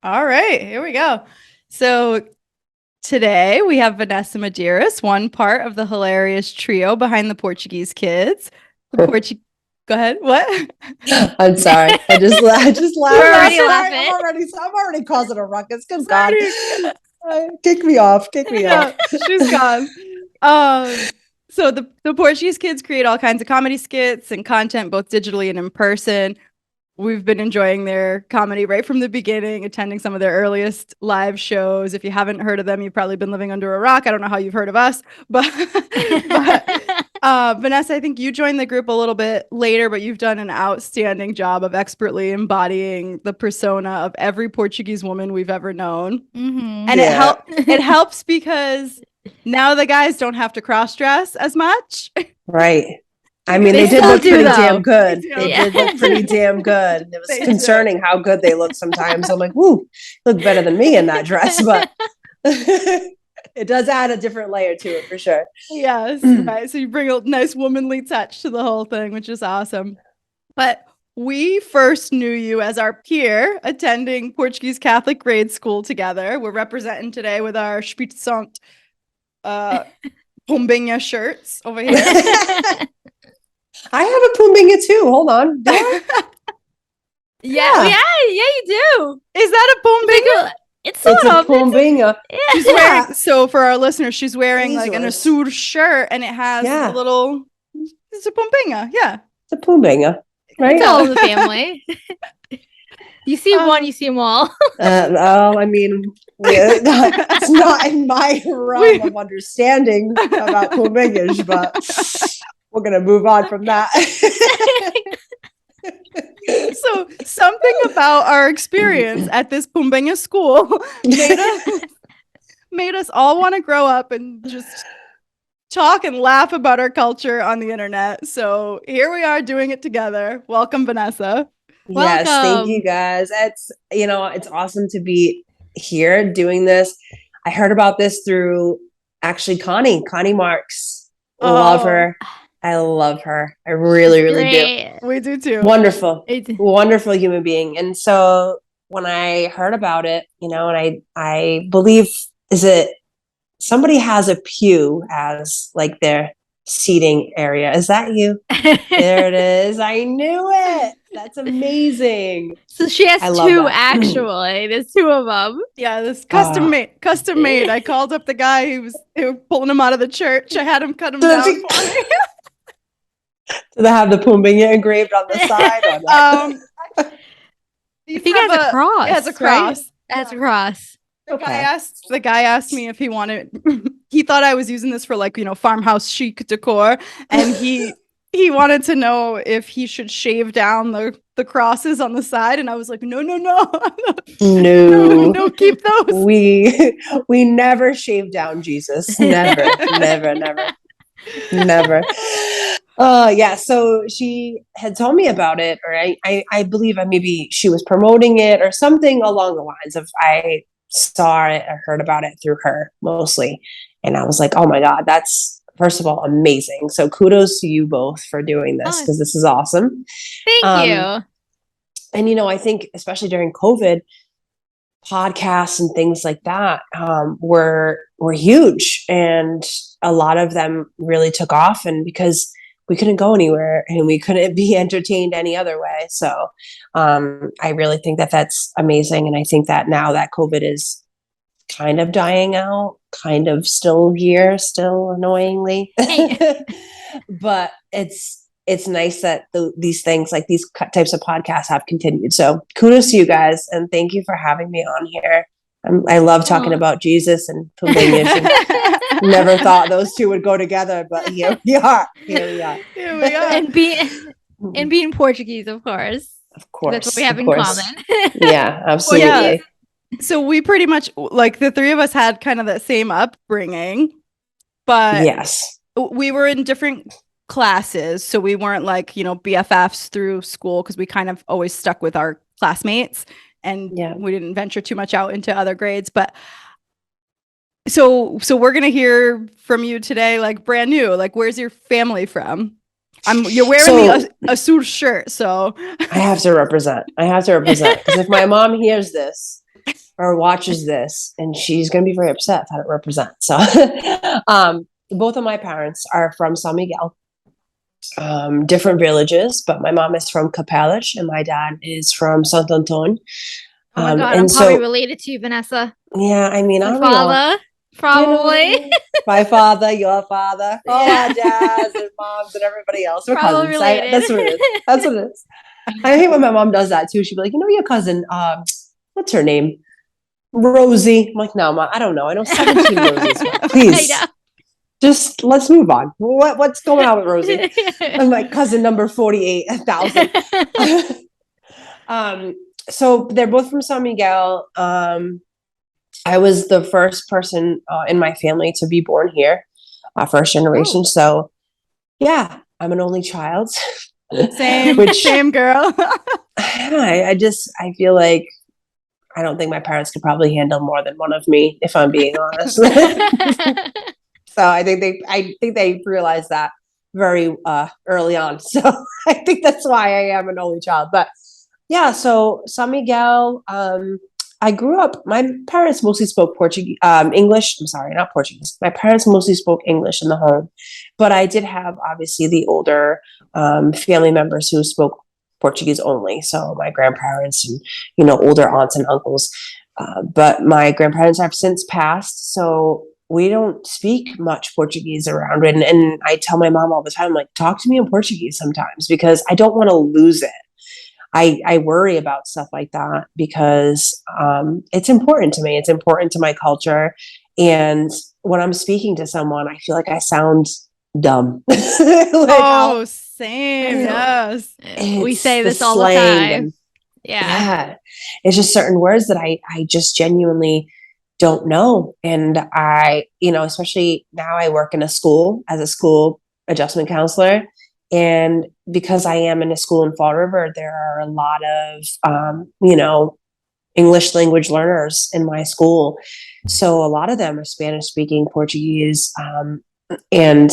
All right, here we go. So today we have Vanessa Medeiros, one part of the hilarious trio behind the Portuguese Kids. The Portuguese. Go ahead. What? I'm sorry. I just laughed. We're already I'm laughing. already causing a ruckus. Good God. Sorry. Kick me off. Kick me Yeah, off. she's gone. So the Portuguese Kids create all kinds of comedy skits and content, both digitally and in person. We've been enjoying their comedy right from the beginning, attending some of their earliest live shows. If you haven't heard of them, you've probably been living under a rock. I don't know how you've heard of us, but Vanessa, I think you joined the group a little bit later, but you've done an outstanding job of expertly embodying the persona of every Portuguese woman we've ever known. Mm-hmm. And it helps because now the guys don't have to cross dress as much. Right. I mean, They they did still look do, pretty though. damn good. They do. They did look pretty damn good. It was They concerning how good they look sometimes. I'm like, whoo, look better than me in that dress, but it does add a different layer to it for sure. Yes, right. So you bring a nice womanly touch to the whole thing, which is awesome. But we first knew you as our peer attending Portuguese Catholic grade school together. We're representing today with our Spitzont Pombinha shirts over here. I have a Pumbinga too. Hold on. Yeah, you do. Is that a Pombinha? It's sort It's a of. Pumbinga. She's wearing, so for our listeners, she's wearing like an Jesus. Azur shirt and it has Yeah. a little, it's a Pombinha. Yeah. It's a Pumbinga. Right? It's all in the family. You see one, you see them all. I mean, it's not in my realm of understanding about Pumbingas, but we're going to move on from that. So something about our experience at this Pumbinha school made us all want to grow up and just talk and laugh about our culture on the internet. So here we are doing it together. Welcome, Vanessa. Yes, thank Welcome. you guys. It's awesome to be here doing this. I heard about this through actually Connie Marks. Love her. I love her. I really, really do. We do too. Wonderful, wonderful human being. And so when I heard about it, and I believe, is it somebody has a pew as like their seating area? Is that you? There it is. I knew it. That's amazing. So she has I love two, that. actually. There's two of them. Yeah, this custom made. I called up the guy who was pulling him out of the church. I had him cut him down for me. Do they have the Pumbinga engraved on the side? Or I think it has a cross. It has a cross. Right? It has a cross. The guy asked me if he wanted. He thought I was using this for farmhouse chic decor, and he wanted to know if he should shave down the crosses on the side, and I was like, no, no, keep those. We never shave down Jesus. Never. Yeah. So she had told me about it, or I believe maybe she was promoting it or something along the lines of I saw it or heard about it through her mostly. And I was like, oh my God, that's first of all amazing. So kudos to you both for doing this because this is awesome. Thank you. And I think especially during COVID, podcasts and things like that were huge, and a lot of them really took off, and because we couldn't go anywhere and we couldn't be entertained any other way. So I really think that that's amazing. And I think that now that COVID is kind of dying out, kind of still here, still annoyingly, but it's nice that these things like these types of podcasts have continued. So kudos to you guys. And thank you for having me on here. I love talking about Jesus and Pumbinga. Never thought those two would go together, but here we are. And being Portuguese, of course. Of course. That's what we have in common. Yeah, absolutely. Well, yeah. So we pretty much, like, the three of us had kind of the same upbringing, but yes, we were in different classes. So we weren't like, BFFs through school, because we kind of always stuck with our classmates, and we didn't venture too much out into other grades. But so we're going to hear from you today, like brand new, like, where's your family from? You're wearing the Azur shirt, so I have to represent because if my mom hears this, or watches this, and she's going to be very upset if I don't represent. So, both of my parents are from San Miguel, different villages, but my mom is from Capellas and my dad is from Sant Anton. Oh my God, And I'm probably so, related to you, Vanessa. yeah, I mean, I My don't know. father, You know what I probably. mean? My father, your father, all Yeah. our dads and moms and everybody else. We're Probably cousins. related. That's what it is. That's what it is. I hate when my mom does that too. She'd be like, you know, your cousin, what's her name? Rosie. I'm like, no, Mom, I don't know. I know 17 Rosies. I Please, know. just let's move on. What's going on with Rosie? I'm like cousin number 48,000. So they're both from San Miguel. I was the first person in my family to be born here, first generation. Oh. So yeah, I'm an only child. Same, same girl. I feel like I don't think my parents could probably handle more than one of me, if I'm being honest. So I think they realized that very early on. So I think that's why I am an only child. But yeah, so San Miguel. I grew up. My parents mostly spoke Portuguese, English. I'm sorry, not Portuguese. My parents mostly spoke English in the home, but I did have obviously the older family members who spoke Portuguese only. So my grandparents and older aunts and uncles. But my grandparents have since passed, so we don't speak much Portuguese around. And I tell my mom all the time, like, talk to me in Portuguese sometimes because I don't want to lose it. I worry about stuff like that because it's important to me. It's important to my culture. And when I'm speaking to someone, I feel like I sound dumb. Same. Yes. We It's say the this all the slang time. and Yeah. it's just certain words that I just genuinely don't know. And especially now I work in a school as a school adjustment counselor. And because I am in a school in Fall River, there are a lot of, English language learners in my school. So a lot of them are Spanish speaking, Portuguese, and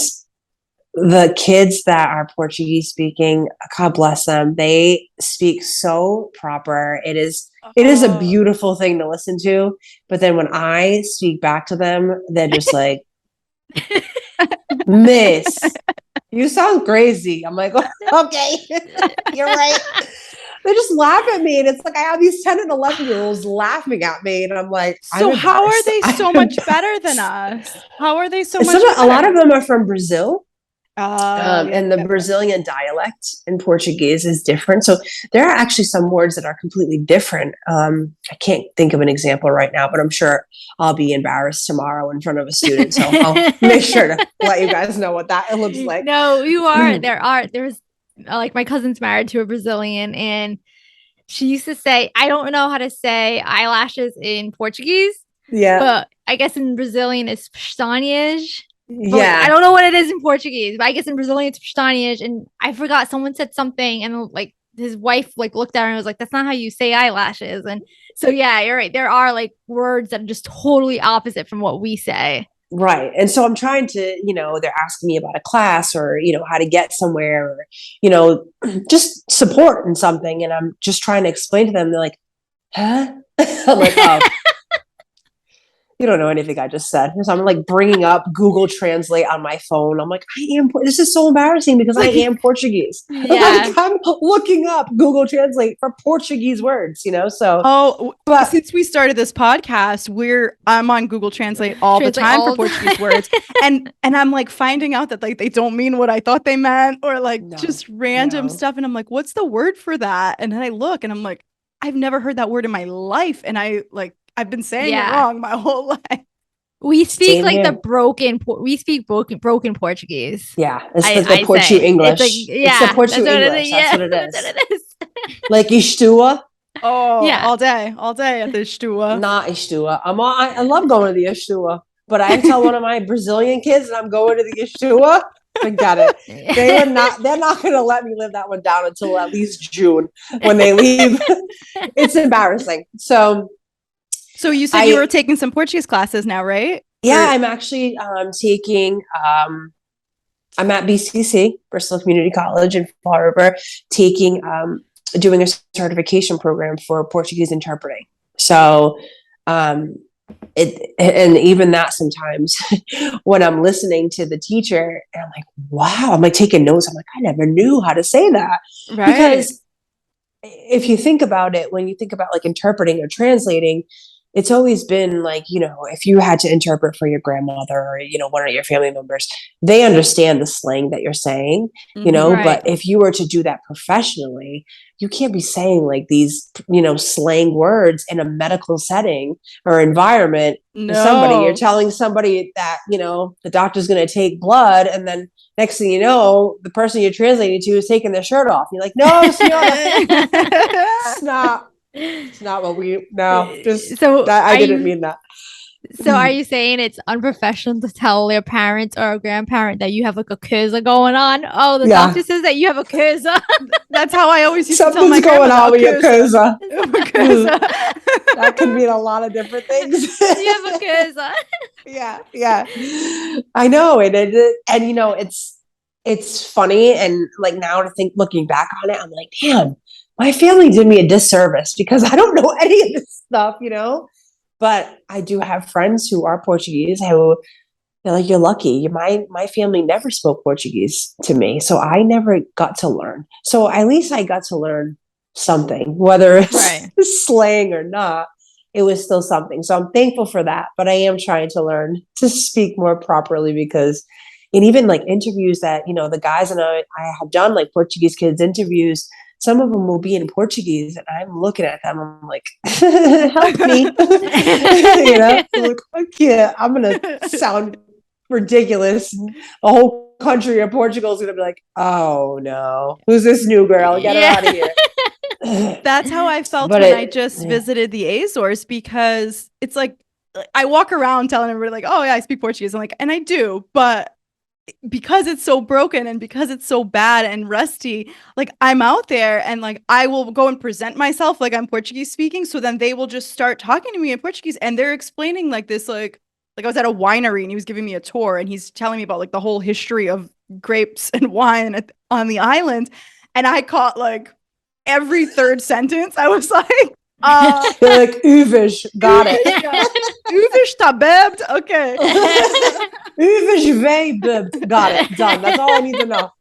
the kids that are Portuguese speaking, God bless them, they speak so proper. It is a beautiful thing to listen to. But then when I speak back to them, they're just like, Miss, you sound crazy. I'm like, okay, you're right. They just laugh at me. And it's like I have these 10 and 11-year-olds laughing at me. And I'm like, So how are they so much embarrassed. better than us? How are they so much A better? lot of them are from Brazil. Yeah. And the Brazilian dialect in Portuguese is different. So there are actually some words that are completely different. I can't think of an example right now, but I'm sure I'll be embarrassed tomorrow in front of a student. So I'll make sure to let you guys know what that looks like. No, you are. There's like my cousin's married to a Brazilian, and she used to say, I don't know how to say eyelashes in Portuguese. Yeah. But I guess in Brazilian it's pestañas. Yeah. I don't know what it is in Portuguese, but I guess in Brazilian it's pestañas. And I forgot, someone said something, and like his wife like looked at her and was like, that's not how you say eyelashes. And so yeah, you're right. There are like words that are just totally opposite from what we say. Right. And so I'm trying to, they're asking me about a class or, how to get somewhere or, just support in something. And I'm just trying to explain to them. They're like, huh? I'm like, oh. You don't know anything I just said. So I'm like bringing up Google Translate on my phone. I'm like, this is so embarrassing because I am Portuguese. Yeah. Like, I'm looking up Google Translate for Portuguese words, so. But since we started this podcast, I'm on Google Translate all the time for Portuguese words. And I'm like finding out that like they don't mean what I thought they meant or like just random stuff. And I'm like, what's the word for that? And then I look and I'm like, I've never heard that word in my life. And I've been saying it wrong my whole life. We speak we speak broken Portuguese. Yeah, it's the Portu English. It's the Portu English. That's what it is. That's what it is. Like Istua. Oh, yeah. All day at the Istua. Not Istua. I love going to the Istua, but I tell one of my Brazilian kids that I'm going to the Istua. Forget it. They're not going to let me live that one down until at least June when they leave. It's embarrassing. So you said you were taking some Portuguese classes now, right? Yeah, I'm actually taking, I'm at BCC, Bristol Community College in Fall River, doing a certification program for Portuguese interpreting. So, and even that sometimes when I'm listening to the teacher and I'm like, wow, I'm like taking notes. I'm like, I never knew how to say that. Right. Because if you think about it, when you think about like interpreting or translating, it's always been like, if you had to interpret for your grandmother or, one of your family members, they understand the slang that you're saying, Right. but if you were to do that professionally, you can't be saying like these, slang words in a medical setting or environment to somebody. You're No. telling somebody that, the doctor's going to take blood, and then next thing you know, the person you're translating to is taking their shirt off. You're like, no, senora, it's not what I didn't mean that. So are you saying it's unprofessional to tell their parents or a grandparent that you have like a curza going on? Oh, the doctor says that you have a curza. That's how I always used to tell my Something's going grandmother, on with your curza. curza. That can mean a lot of different things. You have a curza. Yeah. I know. And it's funny. And like now looking back on it, I'm like, damn, my family did me a disservice because I don't know any of this stuff, but I do have friends who are Portuguese who they're like, you're lucky. My family never spoke Portuguese to me. So I never got to learn. So at least I got to learn something, whether it's slang or not. It was still something. So I'm thankful for that. But I am trying to learn to speak more properly because in even like interviews that, the guys and I have done like Portuguese Kids interviews, some of them will be in Portuguese and I'm looking at them. I'm like, help me. Like, okay, I'm going to sound ridiculous. The whole country of Portugal is going to be like, oh no, who's this new girl? Get her out of here. That's how I felt when I just visited the Azores, because it's like I walk around telling everybody like, oh yeah, I speak Portuguese. I'm like, and I do, but because it's so broken and because it's so bad and rusty, like I'm out there and like I will go and present myself like I'm Portuguese speaking. So then they will just start talking to me in Portuguese and they're explaining like this, like I was at a winery and he was giving me a tour and he's telling me about like the whole history of grapes and wine on the island. And I caught like every third sentence. I was like, you're like, Uvish, got it. Uvish tá bebed? Okay. Uvish vem bebed. Got it. Done. That's all I need to know.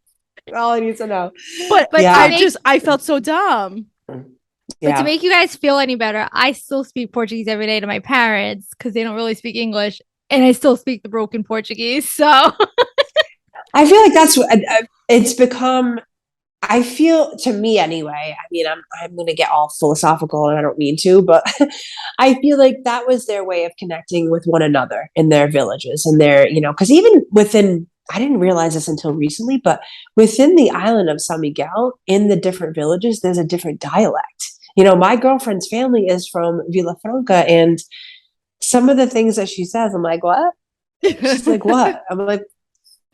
All I need to know. But yeah. I felt so dumb. But to make you guys feel any better, I still speak Portuguese every day to my parents because they don't really speak English, and I still speak the broken Portuguese. So I feel like that's what it's become. I feel, to me anyway, I mean, I'm going to get all philosophical and I don't mean to, but I feel like that was their way of connecting with one another in their villages and their, because even within, I didn't realize this until recently, but within the island of San Miguel, in the different villages, there's a different dialect. My girlfriend's family is from Villafranca, and some of the things that she says, I'm like, what? She's like, what? I'm like,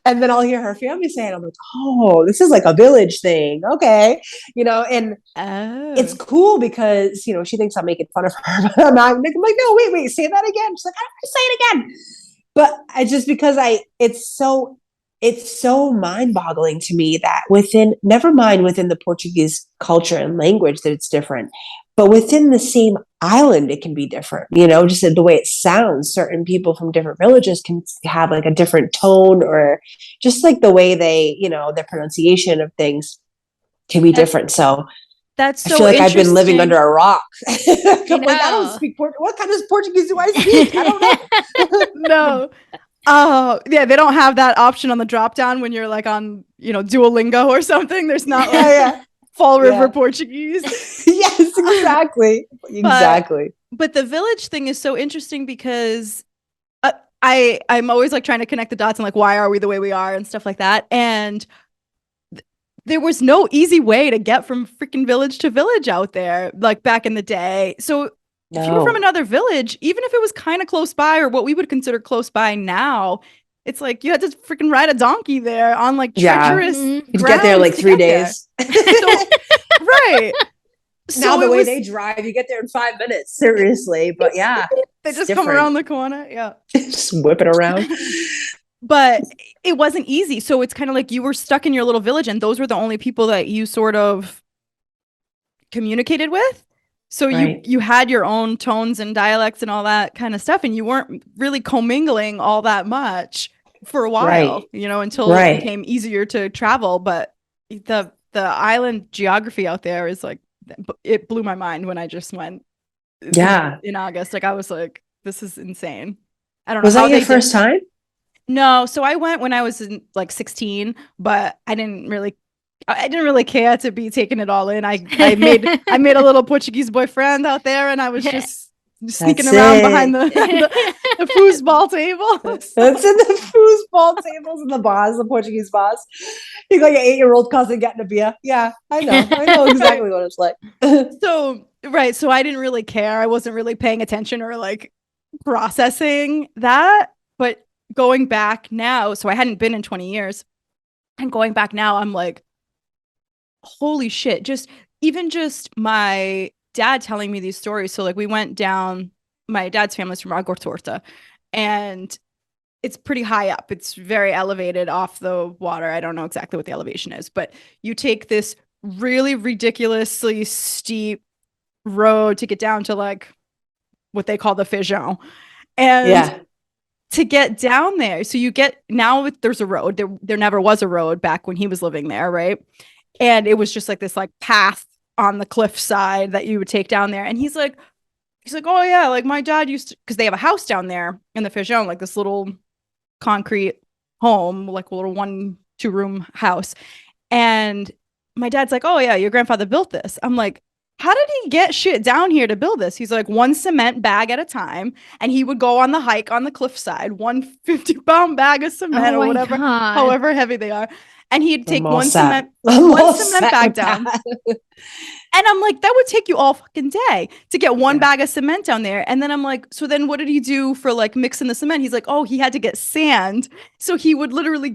and then I'll hear her family saying, I'm like, oh, this is like a village thing. Okay. And it's cool because, she thinks I'm making fun of her. But I'm like, no, wait, say that again. She's like, I don't say it again. But I just, because it's so mind-boggling to me that never mind within the Portuguese culture and language that it's different, but within the same island, it can be different, just the way it sounds. Certain people from different villages can have like a different tone, or just like the way they, their pronunciation of things can be different. So that's so I feel like I've been living under a rock. I'm like, I don't speak Portuguese. What kind of Portuguese do I speak? I don't know. No. Oh, yeah, they don't have that option on the drop down when you're like on, Duolingo or something. There's not like Fall River Portuguese. Yes, exactly. Exactly. But the village thing is so interesting because I'm always like trying to connect the dots and like, why are we the way we are and stuff like that. And there was no easy way to get from freaking village to village out there, like back in the day. So if you were from another village, even if it was kind of close by or what we would consider close by now, it's like you had to freaking ride a donkey there on like treacherous You'd get there like 3 days. Right. Now the way they drive, you get there in 5 minutes. Seriously. But yeah. They just come around the corner. Yeah. Just whip it around. But it wasn't easy. So it's kind of like you were stuck in your little village and those were the only people that you sort of communicated with. So Right. you had your own tones and dialects and all that kind of stuff, and you weren't really commingling all that much for a while, Right. until it Right. became easier to travel. But the island geography out there is like, it blew my mind when I just went Yeah. in August. Like I was like, this is insane. I don't know Was how that your they did. first time? No, so I went when I was in like 16, but I didn't really care to be taking it all in. I made a little Portuguese boyfriend out there, and I was just sneaking That's around behind it. the foosball table. That's in the foosball tables in the bars, the Portuguese bars. You got your 8-year-old cousin getting a beer. Yeah, I know. I know exactly what it's like. So, right. So I didn't really care. I wasn't really paying attention or like processing that. But going back now, so I hadn't been in 20 years. And going back now, I'm like, holy shit. Just my dad telling me these stories. So, like, we went down, my dad's family's from Agortorta, and it's pretty high up. It's very elevated off the water. I don't know exactly what the elevation is, but you take this really ridiculously steep road to get down to like what they call the Feijão. And Yeah. to get down there, so you get now there's a road. There never was a road back when he was living there, right? And it was just like this like path on the cliff side that you would take down there. And he's like, oh yeah, like my dad used to, because they have a house down there in the Feijão, like this little concrete home, like a little 1-2 room house. And my dad's like, oh yeah, your grandfather built this. I'm like, how did he get shit down here to build this? He's like, one cement bag at a time. And he would go on the hike on the cliffside, 150-pound bag of cement Oh or my whatever, God. however heavy they are. And he'd take I'm all one set. cement I'm all one cement set bag with down. that. And I'm like, that would take you all fucking day to get one Yeah. bag of cement down there. And then I'm like, so then what did he do for like mixing the cement? He's like, oh, he had to get sand. So he would literally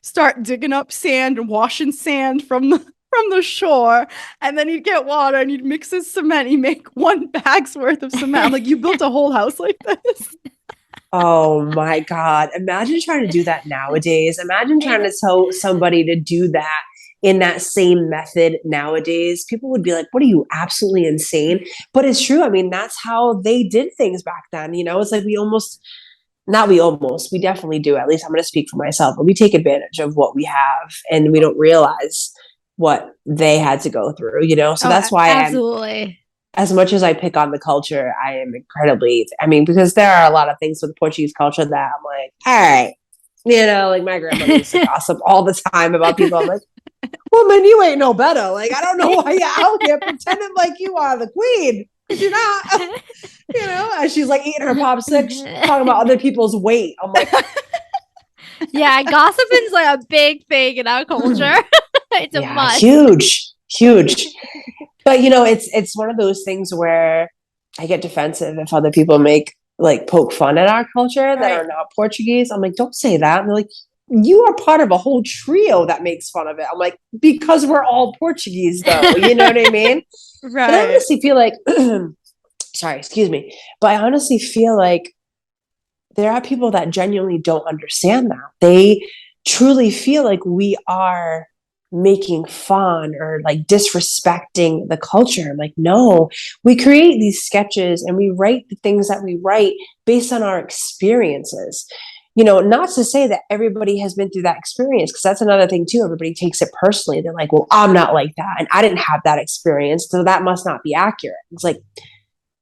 start digging up sand and washing sand from the shore. And then he'd get water and he'd mix his cement. He'd make one bag's worth of cement. I'm like, you built a whole house like this? Oh my God. Imagine trying to do that nowadays. Imagine trying to tell somebody to do that in that same method nowadays. People would be like, what are you, absolutely insane? But it's true. I mean, that's how they did things back then. It's like we definitely do. At least I'm going to speak for myself, but we take advantage of what we have and we don't realize what they had to go through, So that's why absolutely. as much as I pick on the culture, I am because there are a lot of things with Portuguese culture that I'm like, all right, like my grandmother used to gossip all the time about people. I'm like, woman, you ain't no better. Like, I don't know why you're out here pretending like you are the queen. You're not, as she's like eating her popsicks, talking about other people's weight. I'm like, yeah, gossiping's like a big thing in our culture. It's a must. Huge. But it's one of those things where I get defensive if other people poke fun at our culture that are not Portuguese. I'm like, don't say that. And they're like, you are part of a whole trio that makes fun of it. I'm like, because we're all Portuguese though. You know what I mean? Right. And I honestly feel like, sorry, excuse me. But I honestly feel like there are people that genuinely don't understand that. They truly feel like we are making fun or like disrespecting the culture. I'm like, no, we create these sketches and we write the things that we write based on our experiences. Not to say that everybody has been through that experience, because that's another thing too. Everybody takes it personally. They're like, well, I'm not like that. And I didn't have that experience, so that must not be accurate. It's like,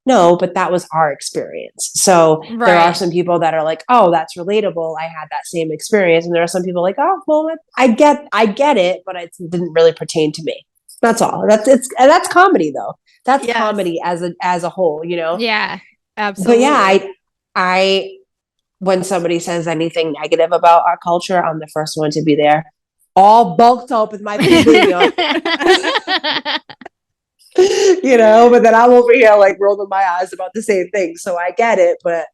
no, but that was our experience. So there are some people that are like, oh, that's relatable. I had that same experience. And there are some people like, oh, well, I get it, but it didn't really pertain to me. That's all. That's comedy though. That's comedy as a whole, Yeah, absolutely. But yeah, I when somebody says anything negative about our culture, I'm the first one to be there, all bulked up with my pinky on. But then I'm over here like rolling my eyes about the same thing. So I get it, but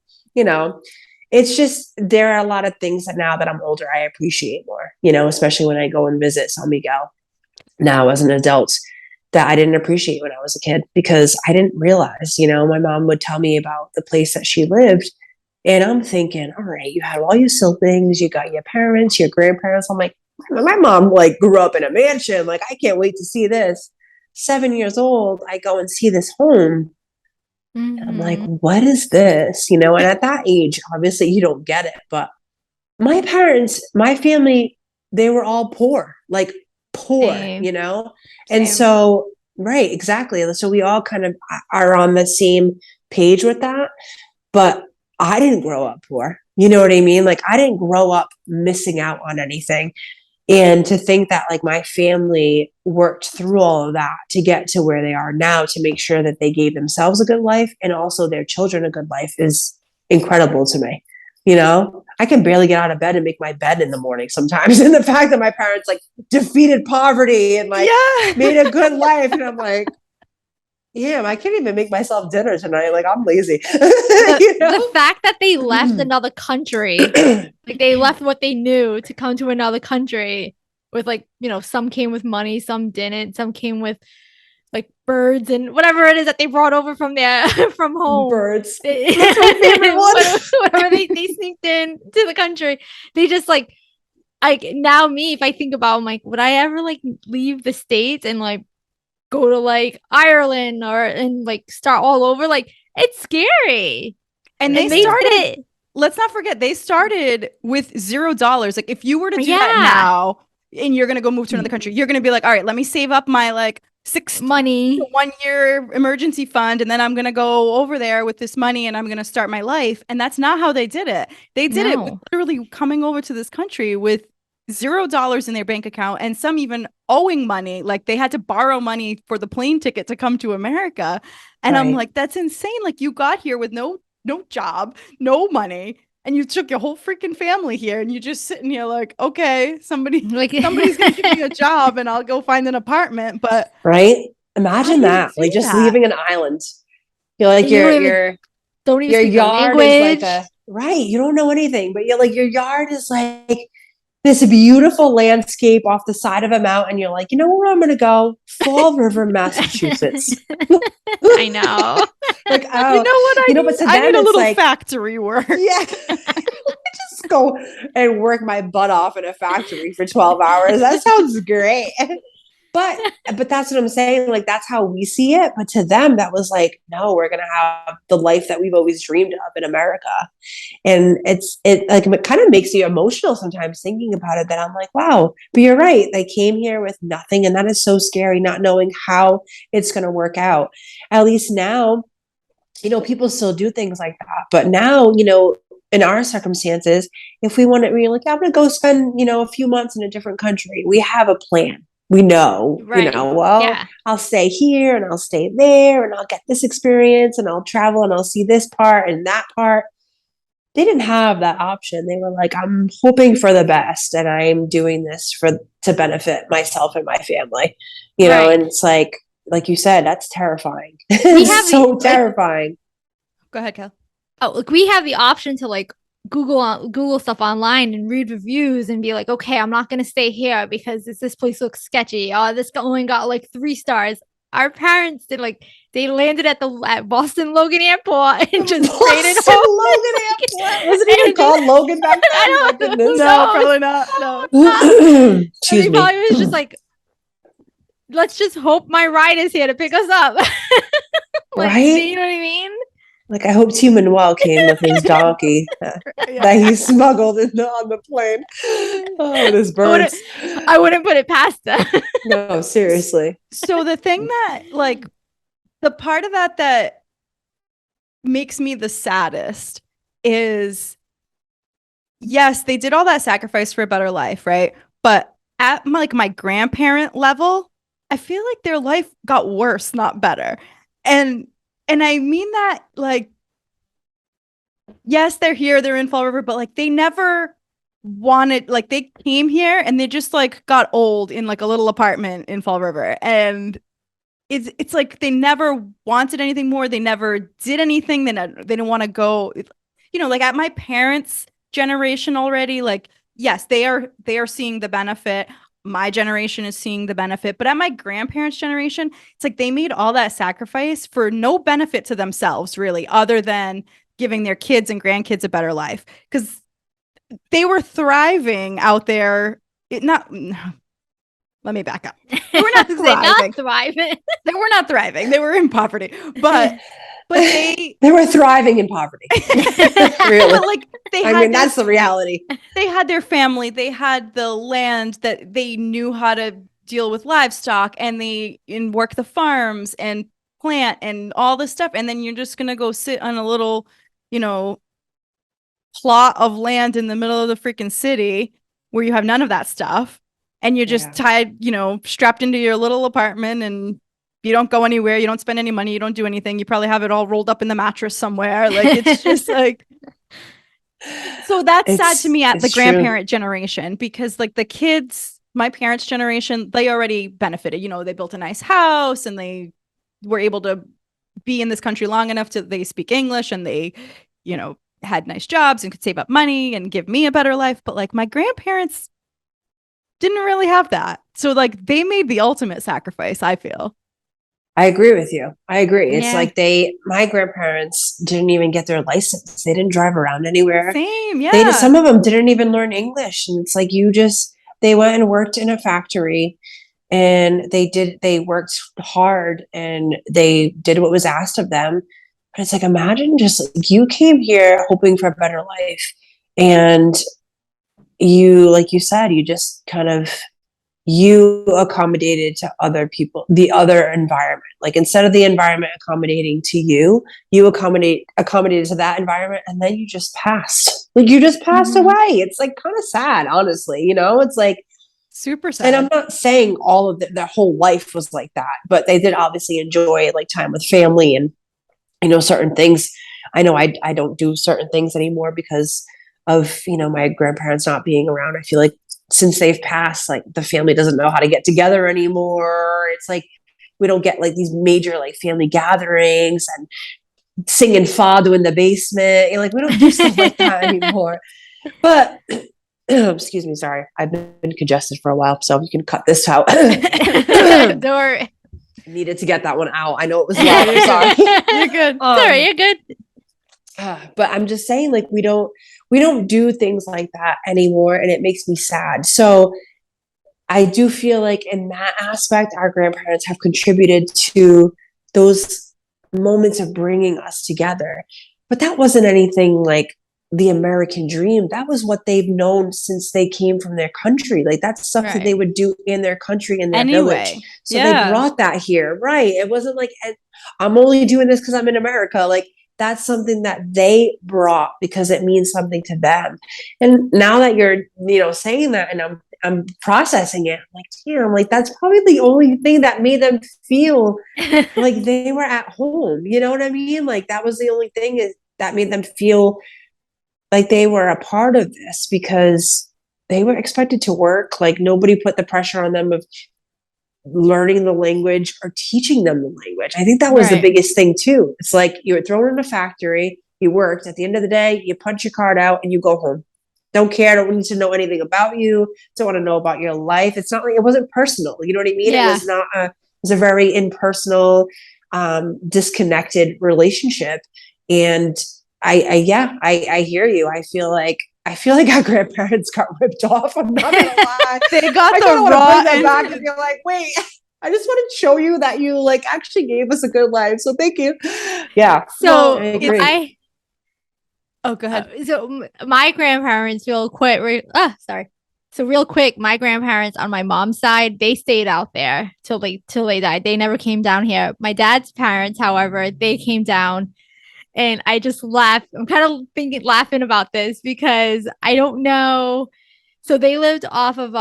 it's just, there are a lot of things that now that I'm older, I appreciate more, especially when I go and visit San Miguel now as an adult, that I didn't appreciate when I was a kid, because I didn't realize, my mom would tell me about the place that she lived. And I'm thinking, all right, you had all your siblings, you got your parents, your grandparents. I'm like, my mom like grew up in a mansion. Like, I can't wait to see this. 7 years old, I go and see this home. And I'm like, Mhm. what is this? You know, and at that age, obviously you don't get it. But my parents, my family, they were all poor, like poor, Same. you know? And Same. so, right, exactly. So we all kind of are on the same page with that. But I didn't grow up poor. You know what I mean? Like I didn't grow up missing out on anything. And to think that like my family worked through all of that to get to where they are now to make sure that they gave themselves a good life and also their children a good life is incredible to me. You know, I can barely get out of bed and make my bed in the morning sometimes. And the fact that my parents like defeated poverty and like made a good life. And I'm like, yeah, I can't even make myself dinner tonight. Like I'm lazy. You know? The fact that they left another country, like they left what they knew to come to another country with like, some came with money, some didn't, some came with like birds and whatever it is that they brought over from their from home. Birds. They, That's my favorite one. whatever they sneaked in to the country. They just like now me, if I think about, I'm like, would I ever like leave the States and like go to like Ireland and like start all over? Like it's scary. And And they started did it. let's not forget, they started with $0. Like if you were to do that Yeah. now and you're gonna go move to another country, you're gonna be like, all right, let me save up my like Money. 1 year emergency fund, and then I'm gonna go over there with this money and I'm gonna start my life. And that's not how they did it. They did it with No. literally coming over to this country with $0 in their bank account and some even owing money. Like they had to borrow money for the plane ticket to come to America. And I'm Right. like, that's insane. Like you got here with no job, no money, and you took your whole freaking family here, and you just sitting here like, okay, Like somebody's gonna give me a job, and I'll go find an apartment. But Right? how do Imagine you that. do Like just that? leaving an island. You're like you don't even your speak the yard is like language. right, you don't know anything, but you're like your yard is like this beautiful landscape off the side of a mountain. You're like, you know where I'm gonna go? Fall River, Massachusetts. I know. Like, You oh, know what I but need? to I them need a it's little like, factory work. yeah. Just go and work my butt off in a factory for 12 hours. That sounds great. But that's what I'm saying. Like that's how we see it. But to them, that was like, no, we're gonna have the life that we've always dreamed of in America. And it kind of makes you emotional sometimes thinking about it. That I'm like, wow. But you're right. They came here with nothing, and that is so scary. Not knowing how it's gonna work out. At least now, people still do things like that. But now, in our circumstances, if we want to, we're like, yeah, I'm going to go spend, a few months in a different country. We have a plan. We know, Right. well, Yeah. I'll stay here and I'll stay there and I'll get this experience and I'll travel and I'll see this part and that part. They didn't have that option. They were like, I'm hoping for the best and I'm doing this to benefit myself and my family, Right. and it's like you said, that's terrifying. We have It's so terrifying. Go ahead, Kel. Oh, look, we have the option to like Google stuff online and read reviews and be like, okay, I'm not gonna stay here because this place looks sketchy. Oh, this only got like 3 stars. Our parents did they landed at Boston Logan Airport and just straight in Boston home. Logan Airport. Was it even called Logan back then? I My don't goodness. No, probably not. No. And Excuse they me. probably was just like, let's just hope my ride is here to pick us up. Right? You know what I mean? Like I hope Tim Manuel came with his donkey that he smuggled on the plane. Oh, this birds. I wouldn't put it past them. No, seriously. So the thing that like the part of that makes me the saddest is yes, they did all that sacrifice for a better life, right? But at my grandparent level, I feel like their life got worse, not better. And I mean that like yes, they're here, they're in Fall River, but like they never wanted, like they came here and they just like got old in like a little apartment in Fall River. And it's like they never wanted anything more. They never did anything. They didn't want to go, like at my parents' generation already, like yes, they are seeing the benefit. My generation is seeing the benefit, but at my grandparents' generation, it's like they made all that sacrifice for no benefit to themselves, really, other than giving their kids and grandkids a better life. Because they were thriving out there. let me back up. They were not They're thriving. not thriving. They were not thriving. They were in poverty. But they were thriving in poverty. Really. But like that's the reality. They had their family, they had the land that they knew how to deal with livestock, and work the farms and plant and all this stuff. And then you're just gonna go sit on a little, plot of land in the middle of the freaking city where you have none of that stuff, and you're just tied, strapped into your little apartment, and you don't go anywhere, you don't spend any money, you don't do anything, you probably have it all rolled up in the mattress somewhere. Like, it's just like, so that's sad to me at the grandparent generation, because like the kids, my parents' generation, they already benefited. They built a nice house, and they were able to be in this country long enough to they speak English, and they, had nice jobs and could save up money and give me a better life. But like my grandparents didn't really have that. So like they made the ultimate sacrifice, I feel. I agree with you. I agree. It's like my grandparents didn't even get their license. They didn't drive around anywhere. Same, yeah. Some of them didn't even learn English. And it's like they went and worked in a factory, and they worked hard, and they did what was asked of them. But it's like, imagine just like you came here hoping for a better life, and you, like you said, you just kind of, you accommodated to other people, the other environment. Like instead of the environment accommodating to you, you accommodated to that environment, and then you just passed. Like you just passed away. It's like kind of sad, honestly. It's like super sad. And I'm not saying all of their whole life was like that, but they did obviously enjoy like time with family and certain things. I know I don't do certain things anymore because of my grandparents not being around. I feel like since they've passed, like the family doesn't know how to get together anymore. It's like we don't get like these major like family gatherings and singing fado in the basement. Like we don't do stuff like that anymore. But excuse me, sorry, I've been congested for a while, so you can cut this out. Don't worry. Needed to get that one out. I know it was loud. I'm sorry. You're good. Sorry, you're good. But I'm just saying, like we don't do things like that anymore, and it makes me sad. So I do feel like in that aspect, our grandparents have contributed to those moments of bringing us together. But that wasn't anything like the American dream. That was what they've known since they came from their country. Like that's stuff that they would do in their country, in their village. So they brought that here. Right. It wasn't like, I'm only doing this because I'm in America. Like that's something that they brought because it means something to them. And now that you're, saying that, and I'm processing it, I'm like, damn, like that's probably the only thing that made them feel like they were at home. You know what I mean? Like that was the only thing that made them feel like they were a part of this, because they were expected to work. Like nobody put the pressure on them of learning the language or teaching them the language. I think that was the biggest thing too. It's like you were thrown in a factory, you worked, at the end of the day, you punch your card out and you go home. Don't care, don't need to know anything about you, don't want to know about your life. It's not like, it wasn't personal. You know what I mean? Yeah. It was a very impersonal, disconnected relationship. And I hear you. I feel like our grandparents got ripped off. I'm not gonna lie. They got I the raw end back and be like, wait, I just want to show you that you like actually gave us a good life. So thank you. Yeah. So oh, go ahead. So my grandparents, real quick, my grandparents on my mom's side, they stayed out there till they died. They never came down here. My dad's parents, however, they came down. And I just laugh. I'm kind of laughing about this because I don't know. So they lived off of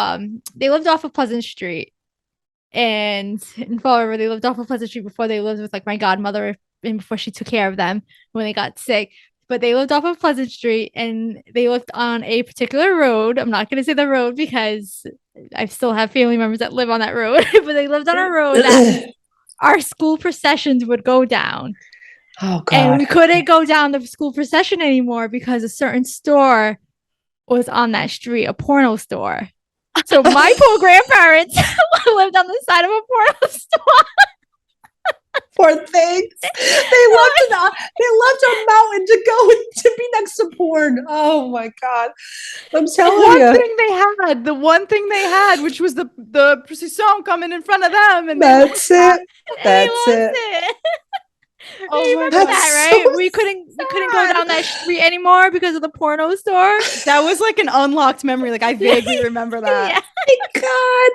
Pleasant Street, and in Fall River, they lived off of Pleasant Street before they lived with like my godmother, and before she took care of them when they got sick. But they lived off of Pleasant Street, and they lived on a particular road. I'm not going to say the road because I still have family members that live on that road. But they lived on a road that our school processions would go down. Oh, God. And we couldn't go down the school procession anymore because a certain store was on that street, a porno store. So my poor grandparents lived on the side of a porno store. Poor things. They left a mountain to go to be next to of porn. Oh my God. I'm The telling one you. thing they had, which was the procession coming in front of them, and That's it. That's He loves it. it. Oh You my remember God. that, That's right? so We couldn't go sad. down that street anymore because of the porno store. That was like an unlocked memory. Like I vaguely remember that. Yeah. God.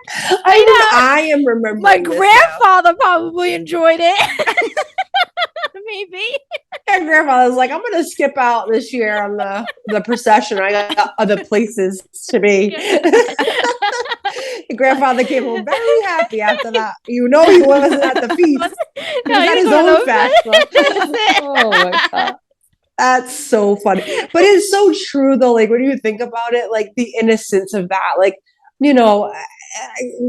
know. I am remembering My this now. grandfather probably enjoyed it. Maybe. My grandfather's like, I'm gonna skip out this year on the procession. I got other places to be. The grandfather came home very happy after that. You know, he wasn't at the feast. He was at his own fest. Oh my God. That's so funny. But it's so true though. Like when you think about it, like the innocence of that, like, you know,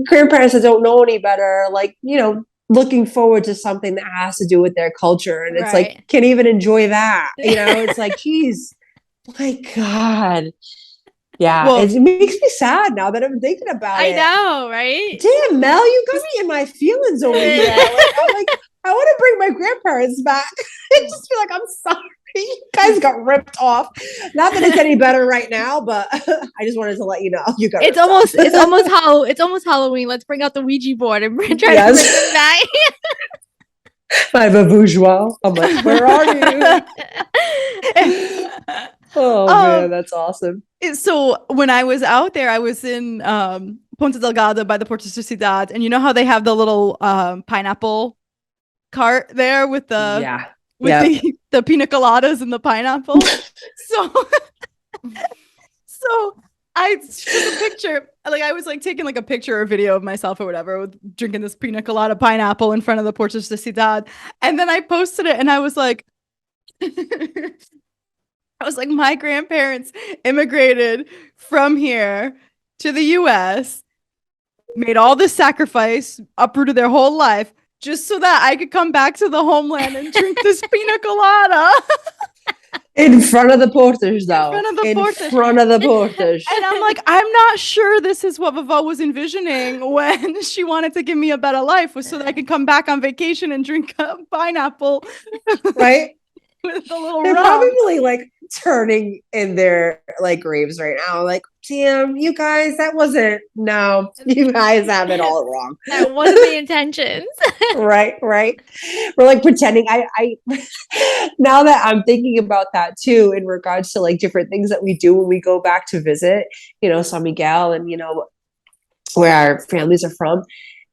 grandparents that don't know any better, like, you know, looking forward to something that has to do with their culture. And it's like, can't even enjoy that. You know, it's like, geez, my God. Yeah. Well, it makes me sad now that I'm thinking about it. I know, right? Damn, Mel, you got me in my feelings over here. Like, I want to bring my grandparents back. I just feel like I'm sorry. You guys got ripped off. Not that it's any better right now, but I just wanted to let you know you got. It's almost Halloween. Let's bring out the Ouija board and try to bring them back. I have a bourgeois. I'm like, where are you? Oh man, that's awesome. So when I was out there, I was in Ponta Delgada by the Portuguese Kids, and you know how they have the little pineapple cart there with the the pina coladas and the pineapple. so I took a picture, like I was like taking like a picture or video of myself or whatever with drinking this pina colada pineapple in front of the Portuguese Cidade, and then I posted it, and I was like, my grandparents immigrated from here to the U.S., made all this sacrifice, uprooted their whole life just so that I could come back to the homeland and drink this pina colada. In front of the porters, though. In front of the porters. And I'm like, I'm not sure this is what Vava was envisioning when she wanted to give me a better life, was so that I could come back on vacation and drink a pineapple. Right? With a little They're rum. probably like turning in their like graves right now. Like, damn, you guys, that wasn't, no, you guys have it all wrong. That wasn't the intentions. Right. We're like pretending. I now that I'm thinking about that too, in regards to like different things that we do when we go back to visit, you know, San Miguel and, you know, where our families are from.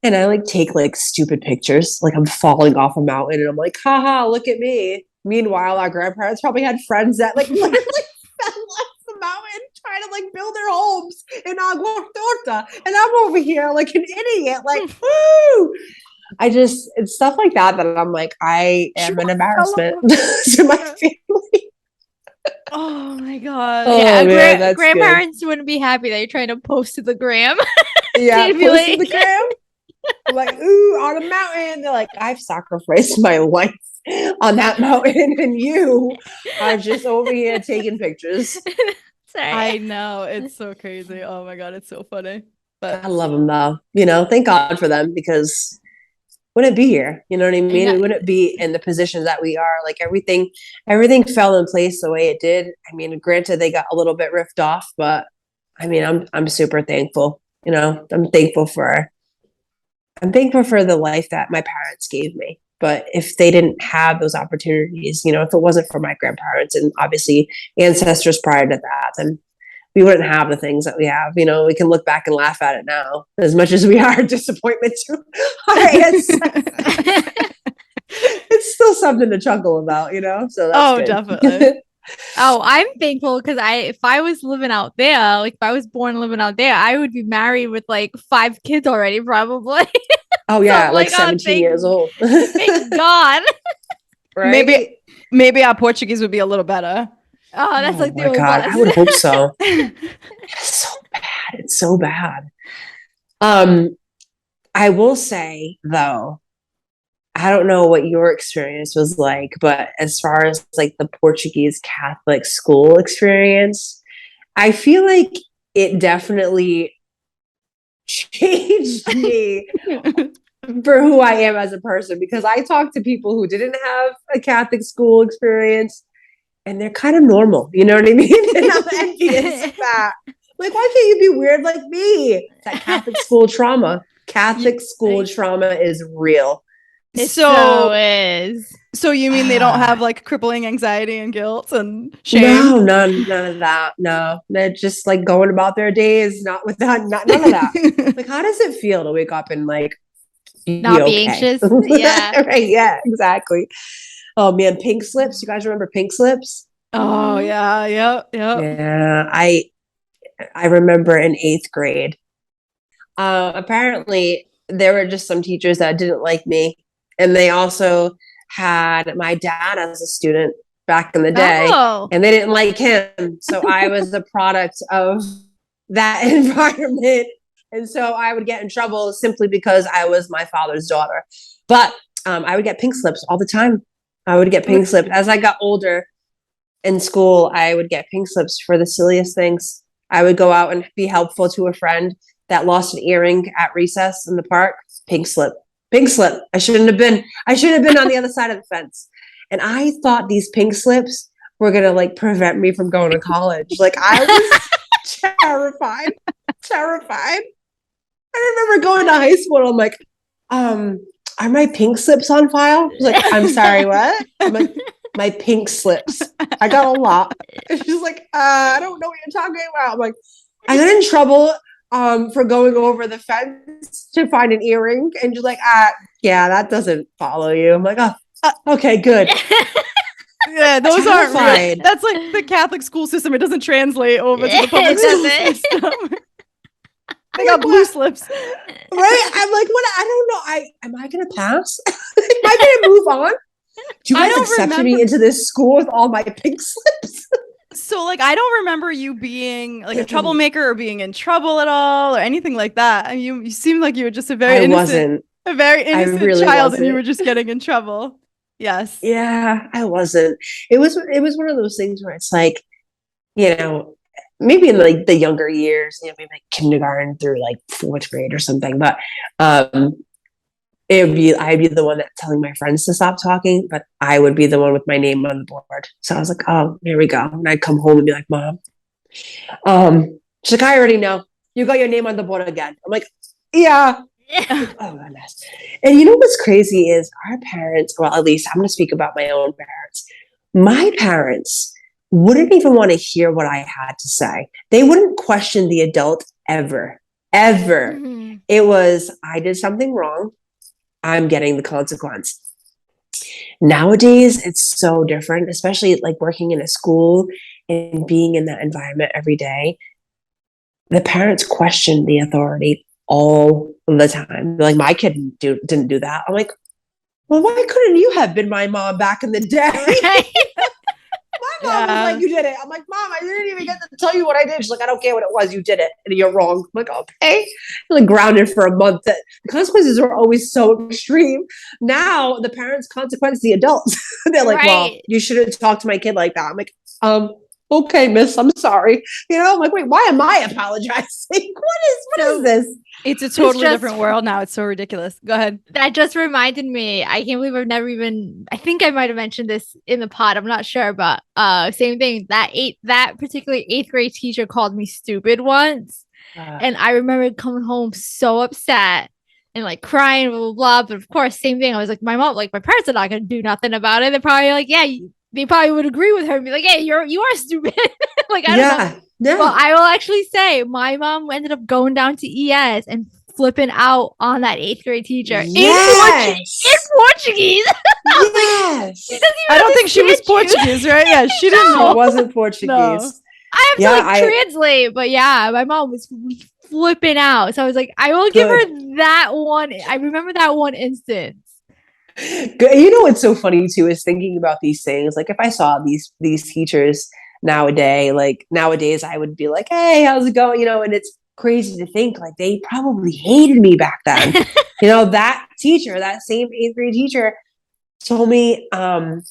And I like take like stupid pictures, like I'm falling off a mountain and I'm like, haha, look at me. Meanwhile, our grandparents probably had friends that like literally fell off the mountain trying to like build their homes in Agua Torta. And I'm over here like an idiot, like, woo! It's stuff like that I'm like, I am an embarrassment to my family. Oh my God. Yeah, man, grandparents wouldn't be happy that you're trying to post to the gram. Yeah, post to the gram. I'm like, ooh, on a mountain. They're like, I've sacrificed my life on that mountain, and you are just over here taking pictures. Sorry. I know, it's so crazy. Oh my God, it's so funny. But I love them though. You know, thank God for them, because wouldn't be here. You know what I mean? We wouldn't be in the position that we are. Like everything fell in place the way it did. I mean, granted, they got a little bit ripped off, but I mean, I'm super thankful. You know, I'm thankful for the life that my parents gave me. But if they didn't have those opportunities, you know, if it wasn't for my grandparents and obviously ancestors prior to that, then we wouldn't have the things that we have. You know, we can look back and laugh at it now, as much as we are disappointment to our ancestors. It's still something to chuckle about, you know? So that's good. Definitely. Oh, I'm thankful because if I was living out there, like if I was born living out there, I would be married with like 5 kids already, probably. Oh yeah, so like 17 years old. Thank God. Right? Maybe our Portuguese would be a little better. Oh, that's like the my God, I would hope so. It's so bad. It's so bad. I will say though, I don't know what your experience was like, but as far as like the Portuguese Catholic school experience, I feel like it definitely changed me for who I am as a person, because I talked to people who didn't have a Catholic school experience, and they're kind of normal. You know what I mean? And I'm envious of that. Like, why can't you be weird like me? That Catholic school trauma. Catholic school trauma is real. It so is. So you mean they don't have like crippling anxiety and guilt and shame? No, none of that. No, they're just like going about their days, not with that, none of that. Like, how does it feel to wake up and like not be anxious? Yeah, right. Yeah, exactly. Oh man, pink slips. You guys remember pink slips? Oh yeah, yep. Yeah, I remember in 8th grade. Apparently, there were just some teachers that didn't like me, and they also had my dad as a student back in the day, and they didn't like him. So I was the product of that environment, and so I would get in trouble simply because I was my father's daughter. But I would get pink slips all the time. I would get pink slips as I got older in school. I would get pink slips for the silliest things. I would go out and be helpful to a friend that lost an earring at recess in the park. Pink slip. I shouldn't have been on the other side of the fence. And I thought these pink slips were going to like prevent me from going to college. Like, I was terrified. I remember going to high school and I'm like, are my pink slips on file? I was like, I'm sorry, what? I'm like, my pink slips. I got a lot. And she's like, I don't know what you're talking about. I'm like, I got in trouble for going over the fence to find an earring. And you're like, yeah, that doesn't follow you. I'm like, oh, okay, good. Yeah, those aren't right. That's like the Catholic school system. It doesn't translate over to the public school system. They got blue slips. Right? I'm like, what? I don't know. Am I going to pass? Am I going to move on? Do you guys accept me into this school with all my pink slips? So, like, I don't remember you being like a troublemaker or being in trouble at all or anything like that. I mean, you seem like you were just a very innocent child, and you were just getting in trouble. Yes. Yeah, I wasn't. It was one of those things where it's like, you know, maybe in like the younger years, you know, maybe like kindergarten through like 4th grade or something. But I'd be the one that's telling my friends to stop talking, but I would be the one with my name on the board. So I was like, oh, here we go. And I'd come home and be like, Mom, she's like, I already know. You got your name on the board again. I'm like, yeah. Like, oh goodness. And you know what's crazy is our parents, well, at least I'm going to speak about my own parents. My parents wouldn't even want to hear what I had to say. They wouldn't question the adult ever. Mm-hmm. It was, I did something wrong. I'm getting the consequence. Nowadays, it's so different, especially like working in a school and being in that environment every day. The parents question the authority all the time. Like, my kid didn't do that. I'm like, well, why couldn't you have been my mom back in the day? My mom was like, you did it. I'm like, Mom, I didn't even get to tell you what I did. She's like, I don't care what it was. You did it. And you're wrong. I'm like, okay. I'm like grounded for a month. The consequences are always so extreme. Now the parents consequence the adults. They're like, well, you shouldn't talk to my kid like that. I'm like, okay, miss, I'm sorry. You know, I'm like, wait, why am I apologizing? What is this? It's a totally different world now. It's so ridiculous. Go ahead. That just reminded me. I can't believe I've never even, I think I might have mentioned this in the pod. I'm not sure, but same thing. That particular 8th grade teacher called me stupid once. And I remember coming home so upset and like crying, blah, blah, blah. But of course, same thing. I was like, my parents are not going to do nothing about it. They're probably like, yeah, they probably would agree with her and be like, hey, you are stupid. Like, I don't know. Yeah. Well, I will actually say my mom ended up going down to ES and flipping out on that 8th grade teacher in Portuguese. Yes. Like, I don't think she was Portuguese, right? Yeah, she didn't know. She wasn't Portuguese. No. I have to translate, but yeah, my mom was flipping out. So I was like, I will give her that one. I remember that one instance. You know what's so funny too is thinking about these things. Like, if I saw these teachers nowadays, I would be like, hey, how's it going? You know, and it's crazy to think like they probably hated me back then. You know, that teacher, that same 8th grade teacher told me or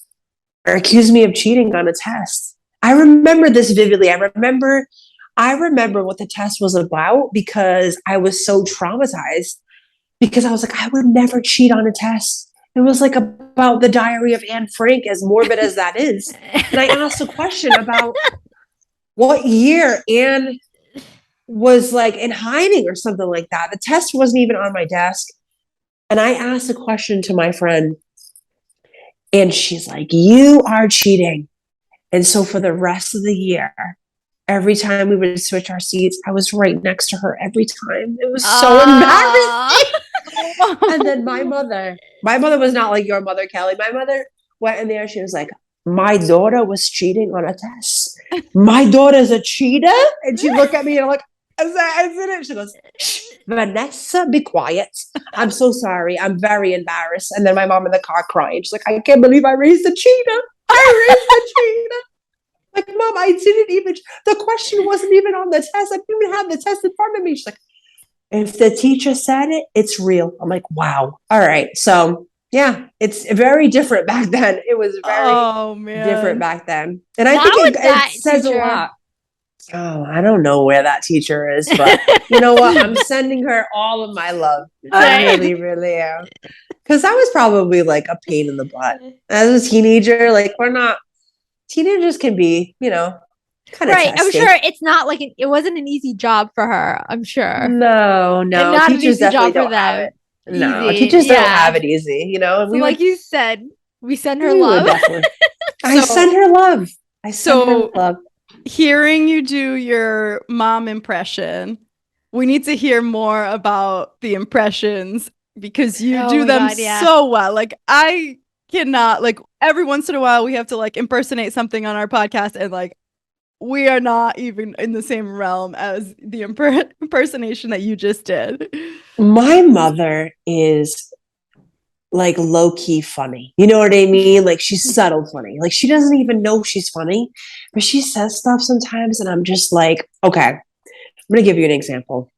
accused me of cheating on a test. I remember this vividly. I remember what the test was about because I was so traumatized because I was like, I would never cheat on a test. It was like about the Diary of Anne Frank, as morbid as that is. And I asked a question about what year Anne was like in hiding or something like that. The test wasn't even on my desk. And I asked a question to my friend, and she's like, you are cheating. And so for the rest of the year, every time we would switch our seats, I was right next to her every time. It was so embarrassing. And then my mother was not like your mother, Kelly. My mother went in there. She was like, my daughter was cheating on a test. My daughter's a cheater. And she looked at me and I'm like, I said it. She goes, Vanessa, be quiet. I'm so sorry. I'm very embarrassed. And then my mom in the car crying. She's like, I can't believe I raised a cheater. I raised a cheater. Like, Mom, I didn't even, the question wasn't even on the test. I didn't even have the test in front of me. She's like, if the teacher said it, it's real. I'm like, wow. All right. So yeah, it's very different back then. It was very different back then. And I think it says a lot. Oh, I don't know where that teacher is, but you know what? I'm sending her all of my love. I really, really am. Because I was probably like a pain in the butt. As a teenager, like teenagers can be, kind of right. testy. I'm sure it's not like it wasn't an easy job for her. I'm sure. No. And not teachers an easy job definitely for don't have them. it. No, Easy. teachers don't have it easy, So we like you said, we send her love. I send her love. I send her love. Hearing you do your mom impression, we need to hear more about the impressions because you do them so well. Like I cannot, like every once in a while we have to like impersonate something on our podcast and like we are not even in the same realm as the impersonation that you just did. My mother is like low-key funny. You know what I mean? Like she's subtle funny. Like she doesn't even know she's funny, but she says stuff sometimes and I'm just like, okay, I'm going to give you an example.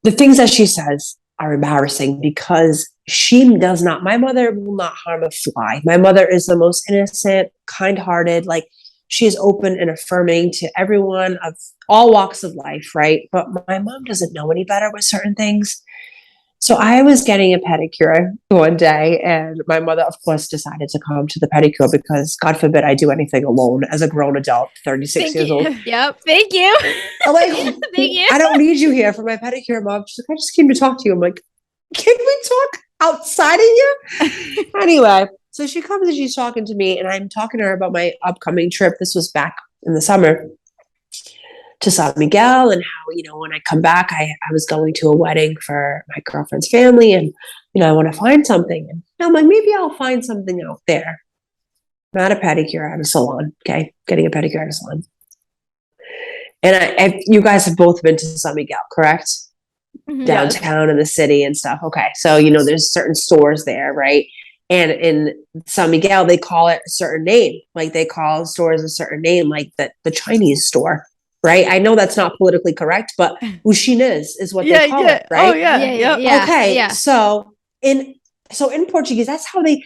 The things that she says are embarrassing because she does not, my mother will not harm a fly. My mother is the most innocent, kind-hearted, like she is open and affirming to everyone of all walks of life, right? But my mom doesn't know any better with certain things. So I was getting a pedicure one day and my mother, of course, decided to come to the pedicure because God forbid I do anything alone as a grown adult, 36 years old. Yep. Thank you. I'm like, thank you. I don't need you here for my pedicure, Mom. She's like, I just came to talk to you. I'm like, can we talk outside of here? Anyway, so she comes and she's talking to me and I'm talking to her about my upcoming trip. This was back in the summer to San Miguel and how, when I come back, I was going to a wedding for my girlfriend's family and, I want to find something. And I'm like, maybe I'll find something out there. Not a pedicure at a salon. Okay. Getting a pedicure at a salon. And you guys have both been to San Miguel, correct? Mm-hmm. Downtown in the city and stuff. Okay. So, there's certain stores there, right? And in San Miguel, they call it a certain name. Like they call stores a certain name, like the Chinese store. Right. I know that's not politically correct, but Ushines is what they call it. Right. Oh yeah. Okay. Yeah. So in Portuguese, that's how they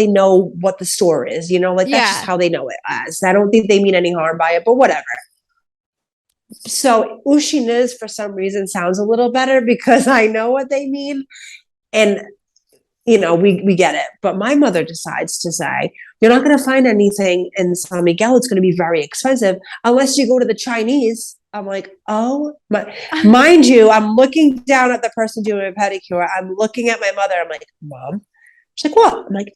know what the store is, that's just how they know it as. I don't think they mean any harm by it, but whatever. So Ushines for some reason sounds a little better because I know what they mean. And we get it. But my mother decides to say, you're not going to find anything in San Miguel. It's going to be very expensive unless you go to the Chinese. I'm like, oh, mind you, I'm looking down at the person doing a pedicure. I'm looking at my mother. I'm like, Mom. She's like, what? I'm like,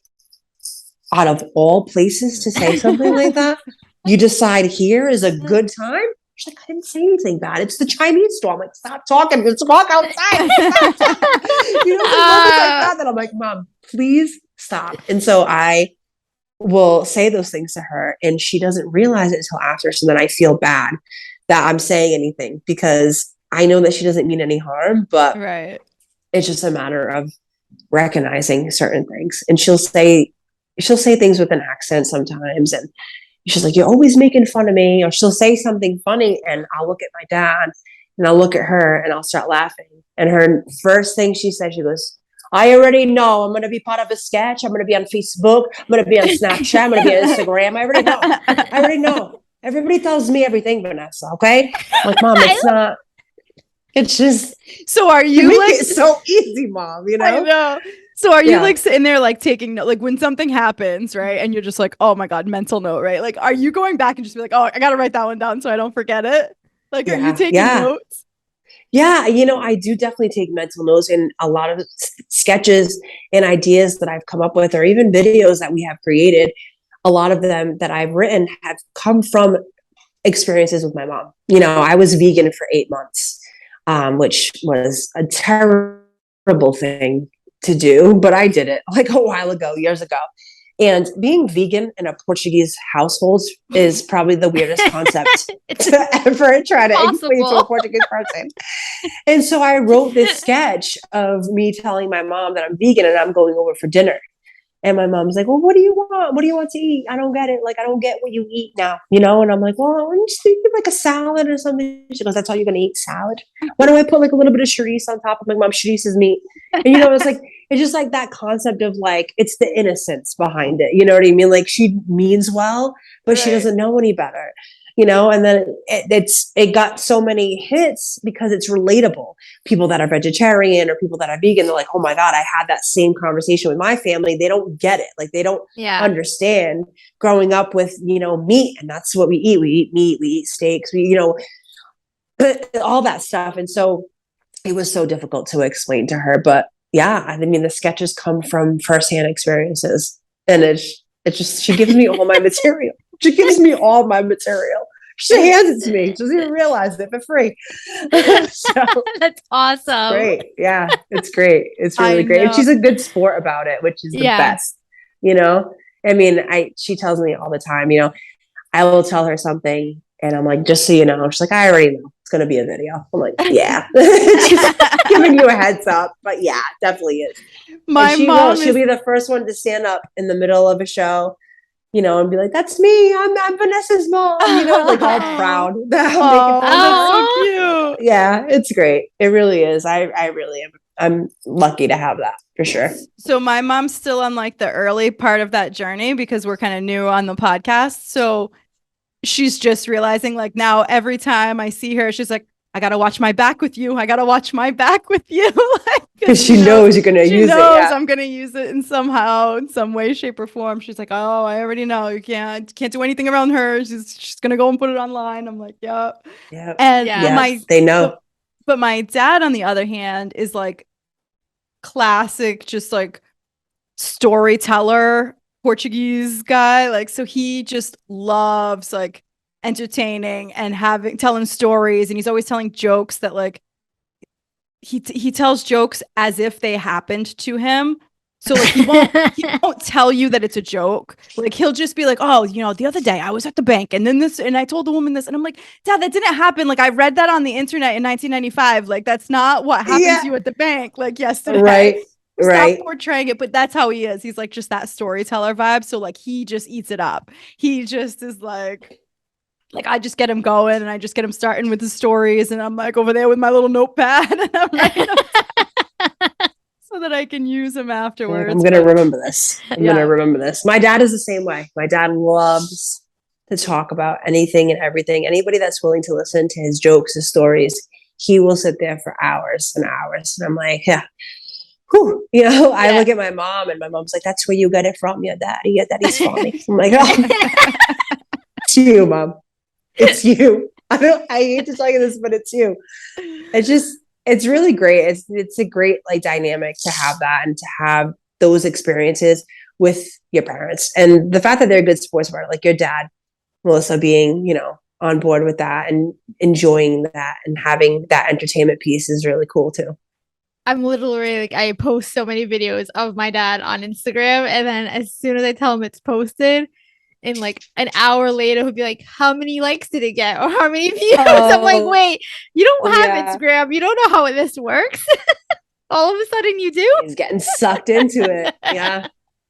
out of all places to say something like that, you decide here is a good time? She's like, I didn't say anything bad. It's the Chinese store. I'm like, stop talking. Just walk outside. Stop talking. Like that. And I'm like, Mom, please stop. And so I will say those things to her and she doesn't realize it until after. So then I feel bad that I'm saying anything because I know that she doesn't mean any harm, but it's just a matter of recognizing certain things. And she'll say things with an accent sometimes. And she's like, you're always making fun of me. Or she'll say something funny and I'll look at my dad and I'll look at her and I'll start laughing. And her first thing she says, she goes, I already know I'm going to be part of a sketch. I'm going to be on Facebook. I'm going to be on Snapchat. I'm going to be on Instagram. I already know. Everybody tells me everything, Vanessa. Okay. I'm like, Mom, it's not. It's just, So are you you make like it so easy, Mom, you I know? know. So are you Yeah. like sitting there like taking note, like when something happens, right? And you're just like, oh my God, mental note, right? Like, are you going back and just be like, oh, I gotta write that one down so I don't forget it? Like, are you Yeah. taking Yeah. notes? Yeah, I do definitely take mental notes, and a lot of sketches and ideas that I've come up with, or even videos that we have created. A lot of them that I've written have come from experiences with my mom. I was vegan for 8 months, which was a terrible thing to do, but I did it like a while ago, years ago. And being vegan in a Portuguese household is probably the weirdest concept to ever try to explain to a Possible. Portuguese person. And so I wrote this sketch of me telling my mom that I'm vegan and I'm going over for dinner. And my mom's like, well, what do you want? What do you want to eat? I don't get it. Like, I don't get what you eat now, And I'm like, well, I'm just thinking like a salad or something. She goes, that's all you're going to eat, salad? Why don't I put like a little bit of chorizo on top? I'm like, Mom, chorizo is meat. And, it's just like that concept of like, it's the innocence behind it. You know what I mean? Like, she means well, but she Right. doesn't know any better. And then it got so many hits because it's relatable. People that are vegetarian or people that are vegan, they're like, oh my God, I had that same conversation with my family. They don't get it. Like, they don't Yeah. understand growing up with, meat, and that's what we eat. We eat meat, we eat steaks, all that stuff. And so it was so difficult to explain to her. But yeah, I mean, the sketches come from firsthand experiences, and it's just, she gives me all my material. She gives me all my material. She hands it to me. She doesn't even realize it for free. So That's awesome. great. Yeah, it's great. It's I really great. And know. she's a good sport about it, which is the Yeah. best. I mean, she tells me all the time, I will tell her something and I'm like, just so you know. She's like, I already know. It's gonna be a video. I'm like, yeah. Just giving you a heads up. But yeah, it definitely is. My And she mom will. She'll is be the first one to stand up in the middle of a show, and be like, that's me. I'm Vanessa's mom, like all proud that I'm making oh, fun of that's her. so cute. Yeah, it's great. It really is. I really am. I'm lucky to have that for sure. So my mom's still on like the early part of that journey because we're kind of new on the podcast. So she's just realizing like now every time I see her, she's like, I gotta watch my back with you. I gotta watch my back with you. Like, Because she knows you're gonna she use it. knows Yeah. I'm gonna use it in somehow, in some way, shape, or form. She's like, oh, I already know. You can't do anything around her. She's gonna go and put it online. I'm like, yeah. Yeah. And Yeah. They know. but my dad, on the other hand, is like classic, just like storyteller Portuguese guy. Like, so he just loves like entertaining and telling stories, and he's always telling jokes that like he tells jokes as if they happened to him. So like he won't tell you that it's a joke. Like he'll just be like, oh, the other day I was at the bank and then this and I told the woman this, and I'm like, Dad, that didn't happen. Like I read that on the internet in 1995. Like that's not what happened to you at the bank like yesterday. Right. Stop Right. portraying it, but that's how he is. He's like just that storyteller vibe. So like he just eats it up. He just is like I just get him going and I just get him starting with the stories, and I'm like over there with my little notepad and I'm writing them so that I can use them afterwards. Like, I'm gonna remember this. I'm Yeah. gonna remember this. My dad is the same way. My dad loves to talk about anything and everything. Anybody that's willing to listen to his jokes, his stories, he will sit there for hours and hours. And I'm like, yeah. Whew. I look at my mom and my mom's like, that's where you get it from, your daddy. Your daddy's funny. I'm like, oh, it's you, Mom. It's you. I hate to tell you this, but it's you. It's really great. It's a great like dynamic to have that and to have those experiences with your parents. And the fact that they're good sports about it, like your dad, Melissa, being, on board with that and enjoying that and having that entertainment piece is really cool too. I'm literally like, I post so many videos of my dad on Instagram, and then as soon as I tell him it's posted, in like an hour later, he'll be like, how many likes did it get? Or how many views? I'm like, wait, you don't have Instagram. You don't know how this works. All of a sudden you do? He's getting sucked into it. Yeah.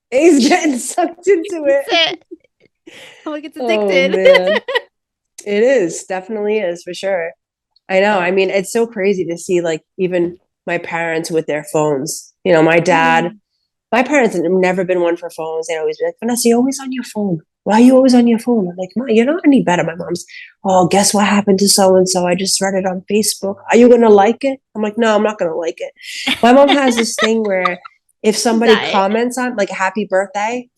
He's getting sucked into it. I'm like, it's addicted. Oh, man. It is. Definitely is, for sure. I know. I mean, it's so crazy to see like even my parents with their phones. My dad, my parents have never been one for phones. They'd always be like, Vanessa, you're always on your phone. why are you always on your phone? I'm like, Mom, you're not any better. My mom's, oh, guess what happened to so-and-so? I just read it on Facebook. Are you going to like it? I'm like, no, I'm not going to like it. My mom has this thing where if somebody comments on like happy birthday,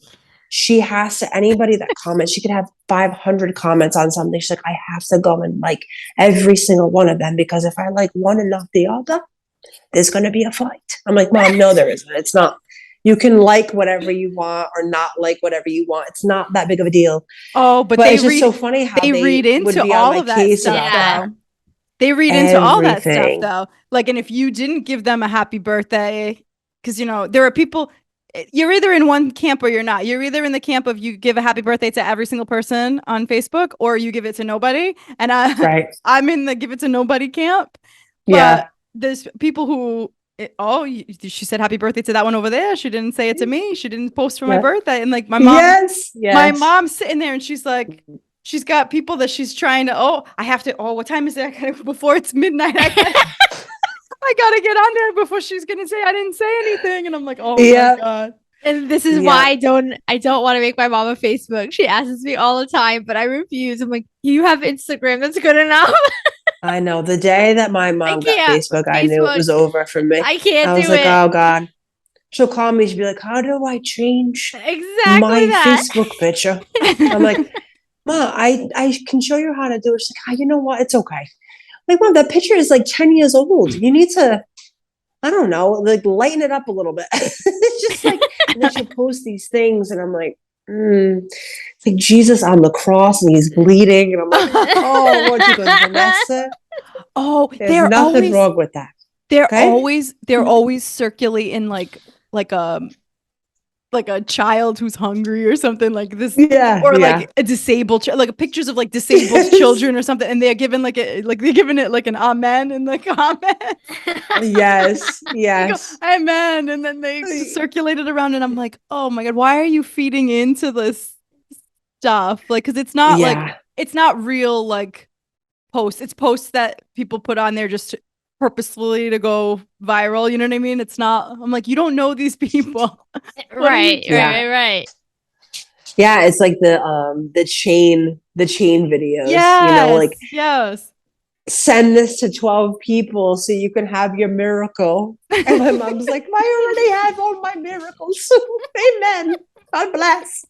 she has to, anybody that comments, she could have 500 comments on something. She's like, I have to go and like every single one of them, because if I like one and not the other, there's going to be a fight. I'm like, Mom, no, there isn't. It's not. You can like whatever you want or not like whatever you want. It's not that big of a deal. Oh, but it's just so funny how they read into all of that stuff, though. They read into all that stuff, though. Like, and if you didn't give them a happy birthday, because, you know, there are people, you're either in one camp or you're not. You're either in the camp of you give a happy birthday to every single person on Facebook, or you give it to nobody. And I'm in the give it to nobody camp. But there's people who, she said happy birthday to that one over there. She didn't say it to me. She didn't post for my birthday. And like my mom, my mom's sitting there and she's like, she's got people that she's trying to, I have to, what time is it? Before it's midnight, I gotta get on there before she's gonna say I didn't say anything. And I'm like, oh my God. And this is why I don't want to make my mom a Facebook. She asks me all the time, but I refuse. I'm like, you have Instagram, that's good enough. I know. The day that my mom got Facebook, I knew it was over for me. I can't do it. I was like, oh God. She'll call me. She'll be like, how do I change my Facebook picture? I'm like, Mom, I can show you how to do it. She's like, you know what? It's okay. I'm like, Mom, that picture is like 10 years old. You need to, I don't know, like lighten it up a little bit. It's just like, and then she'll post these things and I'm like, it's like Jesus on the cross and he's bleeding. And I'm like, oh, what you goes, Vanessa? Oh, there's nothing wrong with that. They're always circulating like a child who's hungry or something like this, or like a disabled, like pictures of like disabled children or something, and they're given they're giving it like an amen in the comments. Yes, go, amen, and then they circulate it around, and I'm like, oh my God, why are you feeding into this stuff? Like, because it's not like it's not real like posts. It's posts that people put on there just purposefully to go viral. You know what I mean? It's not. I'm like, you don't know these people. Right. Yeah, it's like the chain videos. Yes, you know, like yes. Send this to 12 people so you can have your miracle. And my mom's like, I already have all my miracles. Amen. God bless.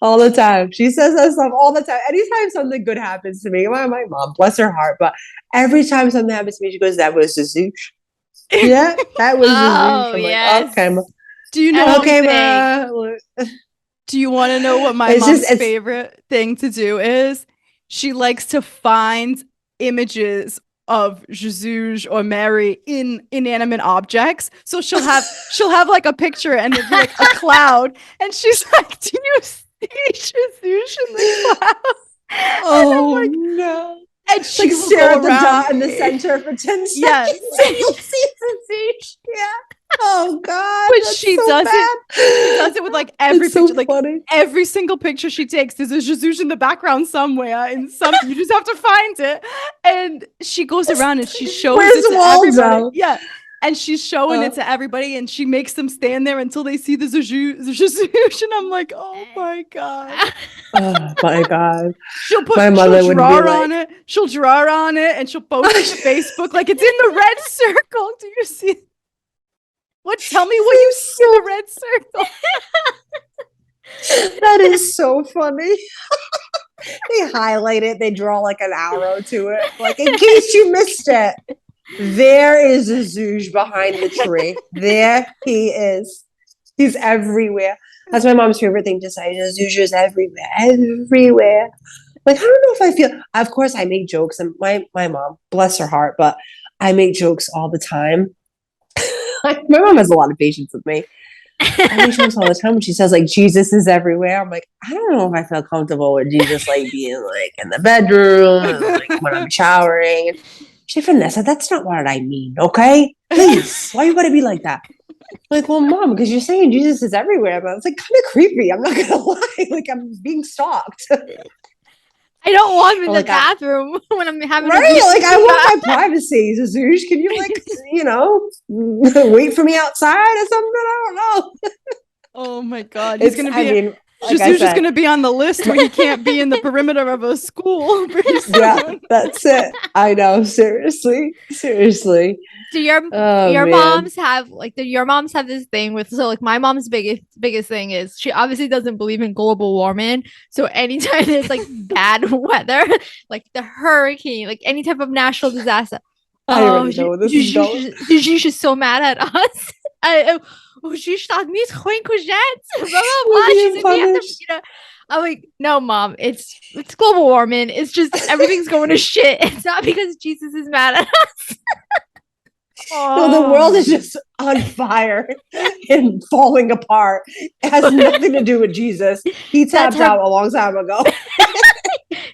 All the time. She says that stuff all the time. Anytime something good happens to me, my mom, bless her heart, but every time something happens to me, she goes, that was Zazoosh. Yeah, that was Zazoosh. I'm like, okay, Ma. Do you know? Okay, Ma. Do you want to know what my mom's favorite thing to do is? She likes to find images of Jesus or Mary in inanimate objects. So she'll have like a picture and it'll be like a cloud, and she's like, "Do you see Jesus in the cloud?" Oh like, no! And she like stare at the dot in the center for 10 seconds. Yes, you'll see Jesus. Yeah. Oh God! But she does it with like every picture, like every single picture she takes. There's a Jesus in the background somewhere, in some you just have to find it. And she goes around and she shows it to everybody. Yeah, and she's showing it to everybody, and she makes them stand there until they see the Jesus. And I'm like, oh my God! Oh my God! She'll draw on it. She'll draw on it, and she'll post it to Facebook like it's in the red circle. Do you see? What? Tell me what you see in the red circle. That is so funny. They highlight it. They draw like an arrow to it. Like, in case you missed it, there is a Zoosh behind the tree. There he is. He's everywhere. That's my mom's favorite thing to say. Zoosh is everywhere. Everywhere. Like, I don't know if I feel... Of course, I make jokes. And my mom, bless her heart, but I make jokes all the time. My mom has a lot of patience with me. I make jokes all the time when she says like Jesus is everywhere. I'm like, I don't know if I feel comfortable with Jesus like being like in the bedroom and, like when I'm showering. She's like, Vanessa, that's not what I mean, okay? Please, why you gotta be like that? I'm like, well, Mom, because you're saying Jesus is everywhere, but it's like kind of creepy. I'm not gonna lie, like I'm being stalked. I don't want him in the bathroom when I'm having like I want my privacy. Zazoosh, can you like wait for me outside or something? I don't know. Oh my God, he's gonna be Like He's just going to be on the list where he can't be in the perimeter of a school pretty soon. Yeah, that's it. I know. Seriously. Do your man. moms have your moms have this thing with, so like my mom's biggest thing is she obviously doesn't believe in global warming. So anytime there's like bad weather, like the hurricane, like any type of natural disaster, I already know where this is going. She's so mad at us. She thought me throwing courgettes, blah blah blah. She's like, we have to, I'm like, no, mom, it's global warming. It's just everything's going to shit. It's not because Jesus is mad at us. No, the world is just on fire and falling apart. It has nothing to do with Jesus. He tapped out a long time ago.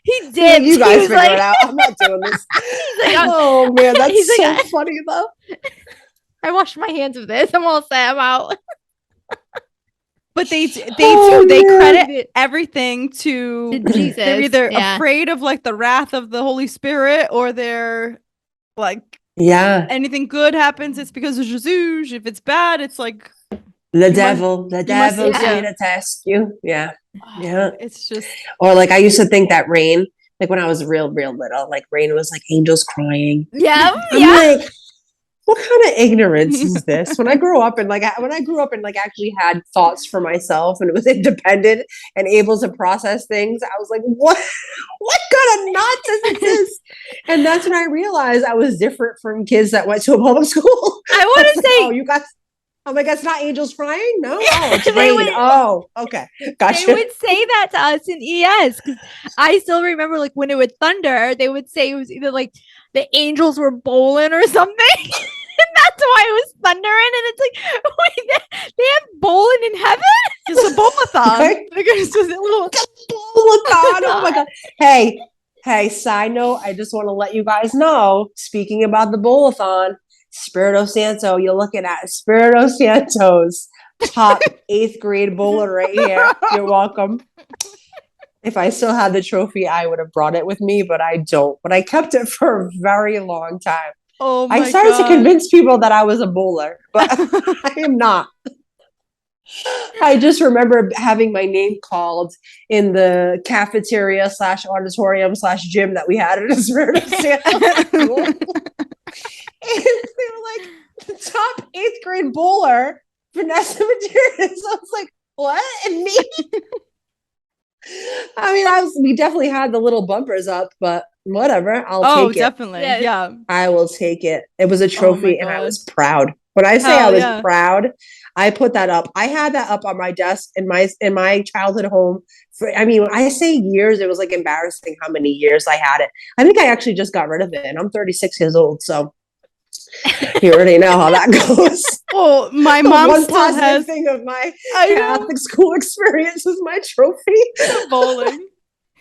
He did. Like, you guys figure it out. I'm not doing this. Like, oh man, that's so funny though. I washed my hands of this. I'm all set. I'm out. But they credit everything to Jesus. They're either afraid of like the wrath of the Holy Spirit, or they're like, anything good happens, it's because of Jesus. If it's bad, it's like the devil's going to test you. Yeah. It's just, or like I used to think that rain, like when I was real little, like rain was like angels crying. Yeah. I'm like, what kind of ignorance is this? When I grew up and actually had thoughts for myself and was independent and able to process things, I was like, what kind of nonsense is this? And that's when I realized I was different from kids that went to a public school. I want to say, you guys. I'm like, it's not angels crying? No, it's rain. Okay. Gotcha. They would say that to us in ES, because I still remember like when it would thunder, they would say it was either like the angels were bowling or something. And that's why it was thundering. And it's like, wait, they have bowling in heaven? It's a bowl-a-thon. Right? It's just a little bowl-a-thon. Oh my God. Hey, side note, I just want to let you guys know, speaking about the bowl-a-thon, Spirito Santo, you're looking at Spirito Santo's top 8th grade bowler right here. You're welcome. If I still had the trophy, I would have brought it with me, but I don't. But I kept it for a very long time. Oh my I started to convince people that I was a bowler, but I am not. I just remember having my name called in the cafeteria / auditorium / gym that we had at a Spirito Santo. And they were like, the top 8th grade bowler, Vanessa Medeiros. I was like, what? And me? I mean, we definitely had the little bumpers up, but whatever. I'll take it. Definitely. Yeah. I will take it. It was a trophy and I was proud. When I say I was proud, I put that up. I had that up on my desk in my childhood home. When I say years, it was like embarrassing how many years I had it. I think I actually just got rid of it, and I'm 36 years old, so you already know how that goes. Well, my mom one still positive has thing of my Catholic school experience is my trophy. bowling.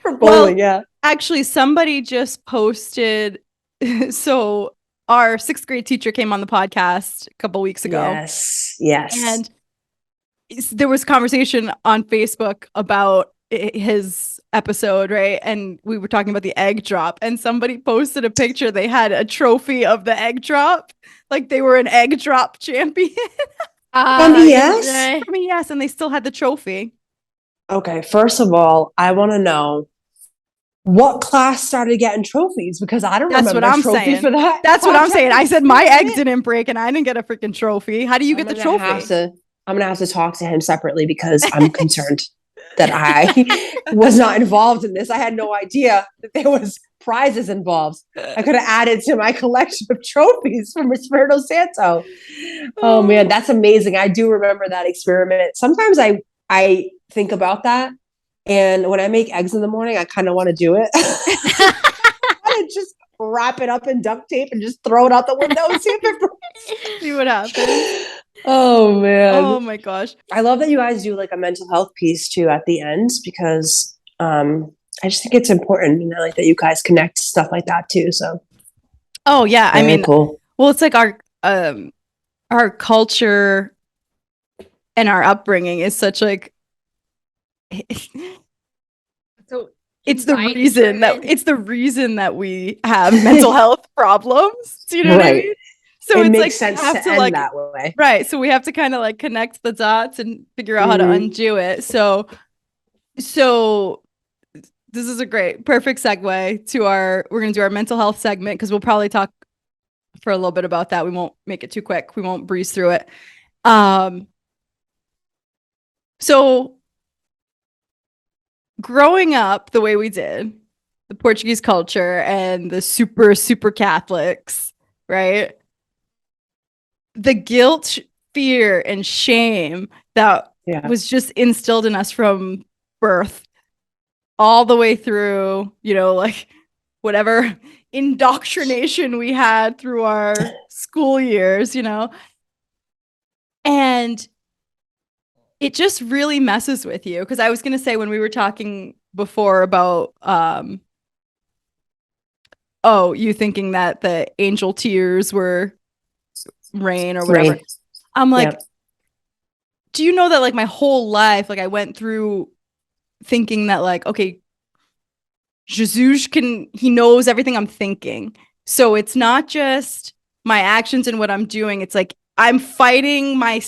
For bowling, yeah. Actually, somebody just posted. So our 6th grade teacher came on the podcast a couple weeks ago. Yes. And there was conversation on Facebook about his episode, right? And we were talking about the egg drop, and somebody posted a picture. They had a trophy of the egg drop, like they were an egg drop champion. From ES? From ES, and they still had the trophy. Okay, first of all, I want to know what class started getting trophies, because I don't remember what I'm trophy saying. for that. That's what I'm saying. I said my egg didn't break and I didn't get a freaking trophy. How do you get the trophy? I'm gonna have to talk to him separately, because I'm concerned that I was not involved in this. I had no idea that there was prizes involved. I could have added to my collection of trophies from Espirito Santo. Oh man, that's amazing. I do remember that experiment. Sometimes I think about that. And when I make eggs in the morning, I kind of want to do it. I just wrap it up in duct tape and just throw it out the window and see if it breaks. See what happens. Oh man. Oh my gosh. I love that you guys do like a mental health piece too at the end, because I just think it's important, like that you guys connect stuff like that too. So oh yeah. I mean, cool. Well, it's like our culture and our upbringing is such like so it's the reason that we have mental health problems. Do you know what I mean? So it it's makes like sense we have to to end like that way. Right. So we have to kind of like connect the dots and figure out how to undo it. So So this is a perfect segue to we're going to do our mental health segment because we'll probably talk for a little bit about that. We won't make it too quick. We won't breeze through it. So growing up the way we did, the Portuguese culture and the super, super Catholics, right? The guilt, fear, and shame that was just instilled in us from birth all the way through, like whatever indoctrination we had through our school years, and it just really messes with you. Because I was going to say when we were talking before about, you thinking that the angel tears were rain or whatever. I'm like, do you know that like my whole life, like I went through thinking that like, okay, Jesus he knows everything I'm thinking. So it's not just my actions and what I'm doing. It's like I'm fighting my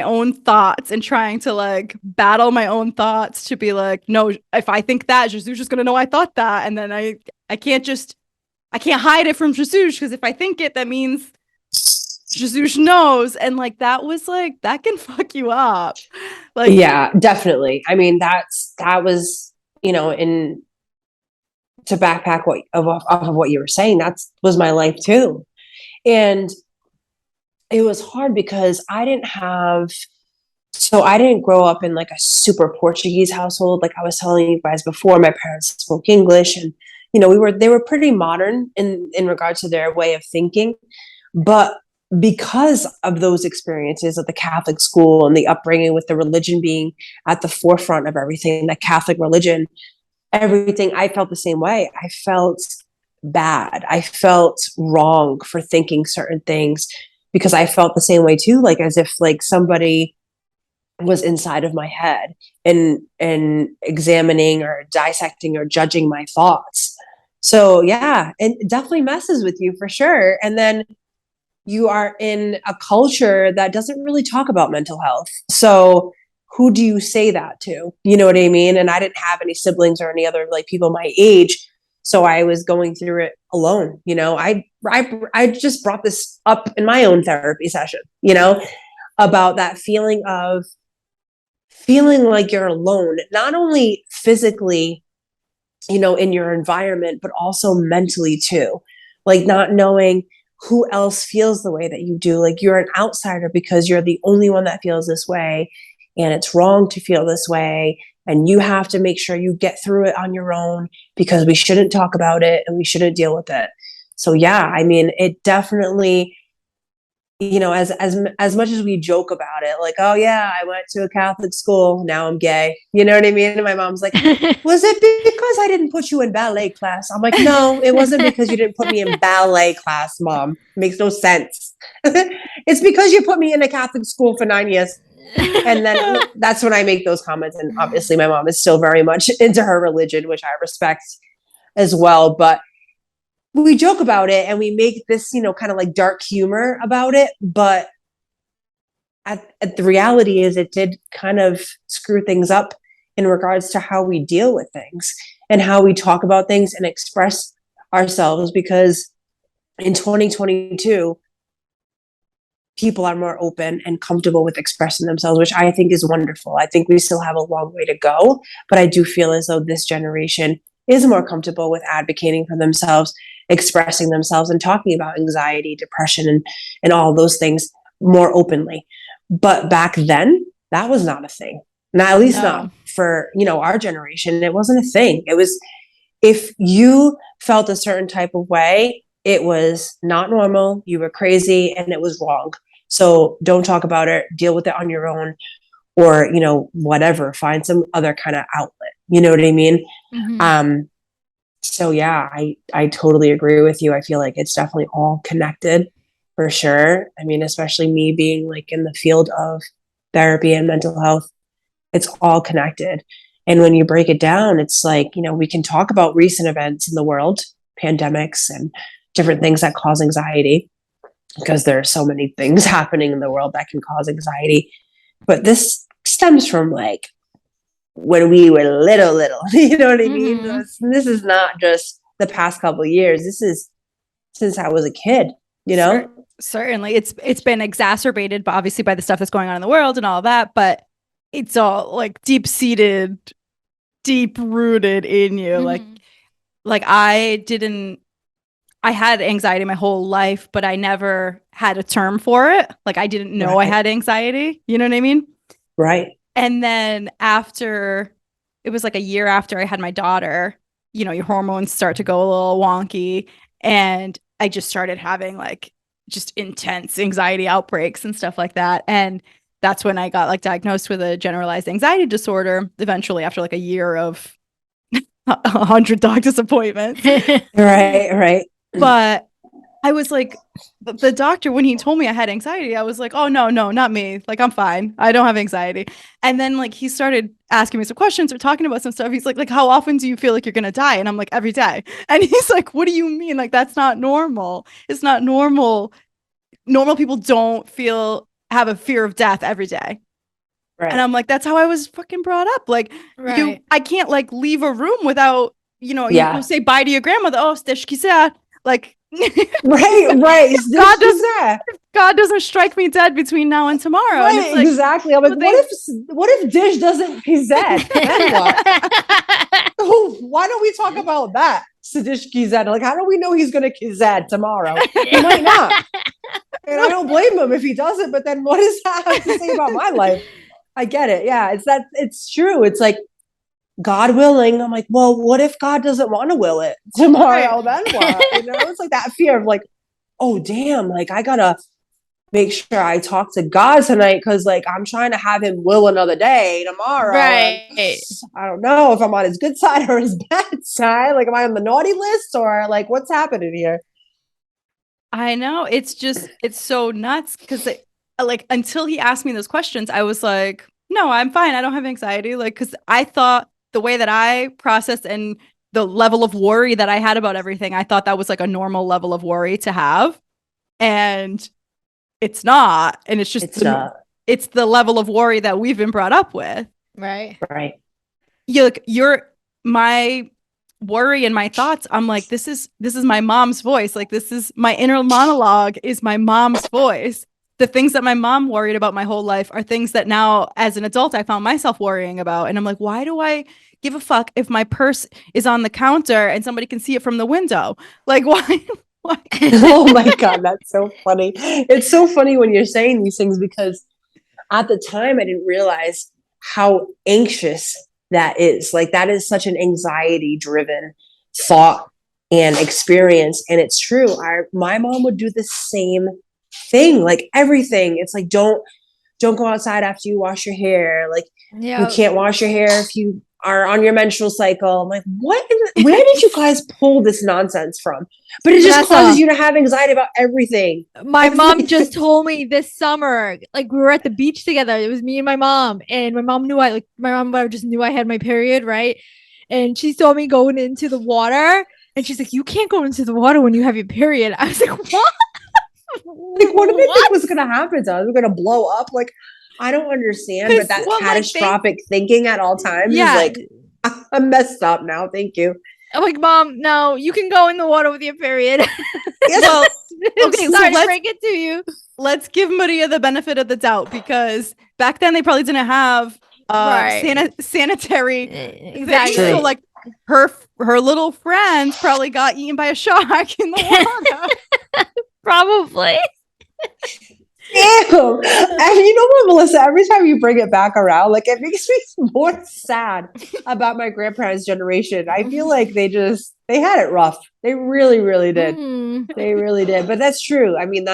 own thoughts and trying to like battle my own thoughts to be like, no, if I think that, Jesus is going to know I thought that. And then I can't hide it from Jesus because if I think it, that means Jesus knows. And like that can fuck you up. Like, yeah, definitely. I mean, that was, to backpack off of what you were saying, that was my life too. And it was hard because I didn't grow up in like a super Portuguese household. Like I was telling you guys before, my parents spoke English and, they were pretty modern in regards to their way of thinking. But because of those experiences of the Catholic school and the upbringing with the religion being at the forefront of everything, the Catholic religion, everything, I felt the same way. I felt bad. I felt wrong for thinking certain things because I felt the same way too, like as if like somebody was inside of my head and examining or dissecting or judging my thoughts. So yeah, it definitely messes with you for sure. And then you are in a culture that doesn't really talk about mental health. So who do you say that to? You know what I mean? And I didn't have any siblings or any other like people my age. So I was going through it alone. I just brought this up in my own therapy session, about that feeling like you're alone, not only physically, in your environment, but also mentally too. Like not knowing who else feels the way that you do. Like you're an outsider because you're the only one that feels this way. And it's wrong to feel this way. And you have to make sure you get through it on your own because we shouldn't talk about it and we shouldn't deal with it. So yeah, I mean, it definitely, as much as we joke about it, like, oh yeah, I went to a Catholic school, now I'm gay. You know what I mean? And my mom's like, was it because I didn't put you in ballet class? I'm like, no, it wasn't because you didn't put me in ballet class, Mom. Makes no sense. It's because you put me in a Catholic school for 9 years. And then that's when I make those comments. And obviously my mom is still very much into her religion, which I respect as well. But we joke about it and we make this, kind of like dark humor about it. But the reality is it did kind of screw things up in regards to how we deal with things and how we talk about things and express ourselves. Because in 2022, people are more open and comfortable with expressing themselves, which I think is wonderful. I think we still have a long way to go, but I do feel as though this generation is more comfortable with advocating for themselves, expressing themselves, and talking about anxiety, depression, and all those things more openly. But back then, that was not a thing. Not at least not for, our generation. It wasn't a thing. It was, if you felt a certain type of way, it was not normal, you were crazy, and it was wrong. So don't talk about it, deal with it on your own, or, whatever, find some other kind of outlet. You know what I mean? Mm-hmm. So yeah, I totally agree with you. I feel like it's definitely all connected for sure. I mean, especially me being like in the field of therapy and mental health, it's all connected. And when you break it down, it's like, we can talk about recent events in the world, pandemics and different things that cause anxiety, because there are so many things happening in the world that can cause anxiety. But this stems from like when we were little. You know what I mean? Mhm. This is not just the past couple of years. This is since I was a kid, you know? Certainly. It's been exacerbated, but obviously by the stuff that's going on in the world and all of that, but it's all like deep-seated, deep-rooted in you. Mhm. Like I had anxiety my whole life, but I never had a term for it. Like I didn't know I Right. had anxiety. You know what I mean? Right. And then after, it was like a year after I had my daughter, you know, your hormones start to go a little wonky. And I just started having like just intense anxiety outbreaks and stuff like that. And that's when I got like diagnosed with a generalized anxiety disorder eventually after like a year of 100 doctor's appointments. Right. But I was like, the doctor, when he told me I had anxiety, I was like, oh, no, not me. Like, I'm fine. I don't have anxiety. And then, like, he started asking me some questions or talking about some stuff. He's like, how often do you feel like you're going to die? And I'm like, every day. And he's like, what do you mean? Like, that's not normal. It's not normal. Normal people don't have a fear of death every day. Right. And I'm like, that's how I was fucking brought up. Like, Right. I can't like leave a room without, you know, Yeah. you say bye to your grandmother. Oh, steshki sad. Like, right. God doesn't strike me dead between now and tomorrow. Right, and it's like, exactly. I'm like, what if Dish doesn't kizet? Then what? Why don't we talk about that? Sadish kizet. Like, how do we know he's gonna kizet tomorrow? He might not. And I don't blame him if he doesn't, but then what does that have to say about my life? I get it. Yeah, it's true. It's like God willing. I'm like, well, what if God doesn't want to will it tomorrow? Then what? You know, it's like that fear of like, oh damn, like I gotta make sure I talk to God tonight because like I'm trying to have him will another day tomorrow. Right. I don't know if I'm on his good side or his bad side. Like, am I on the naughty list or like what's happening here? I know. It's so nuts because like until he asked me those questions, I was like, no, I'm fine. I don't have anxiety. Like, because I thought the way that I processed and the level of worry that I had about everything, I thought that was like a normal level of worry to have. And it's not. And it's just it's the level of worry that we've been brought up with. Right. You're my worry and my thoughts. I'm like, this is my mom's voice. Like, this is my inner monologue is my mom's voice. The things that my mom worried about my whole life are things that now as an adult I found myself worrying about. And I'm like, why do I give a fuck if my purse is on the counter and somebody can see it from the window? Like, why? Oh my God, that's so funny. It's so funny when you're saying these things because at the time I didn't realize how anxious that is. Like, that is such an anxiety driven thought and experience. And it's true. My mom would do the same thing, like everything. It's like, don't go outside after you wash your hair. Like, you can't wash your hair if you are on your menstrual cycle. I'm like, where did you guys pull this nonsense from? But it just causes you to have anxiety about everything. My mom just told me this summer, like we were at the beach together. It was me and my mom, and my mom just knew I had my period, right? And she told me going into the water, and she's like, "You can't go into the water when you have your period." I was like, "What? Like, what did they think was going to happen to us? We're going to blow up?" Like, I don't understand, but that catastrophic thinking at all times is like, I'm messed up now. Thank you. I'm like, Mom, no, you can go in the water with your period. Well, okay, sorry to break it to you. Let's give Maria the benefit of the doubt because back then they probably didn't have sanitary exactly. So like her little friends probably got eaten by a shark in the water. Probably. Damn. And you know what, Melissa, every time you bring it back around, like it makes me more sad about my grandparents' generation. I feel like they had it rough. They really, really did. They really did. But that's true. I mean,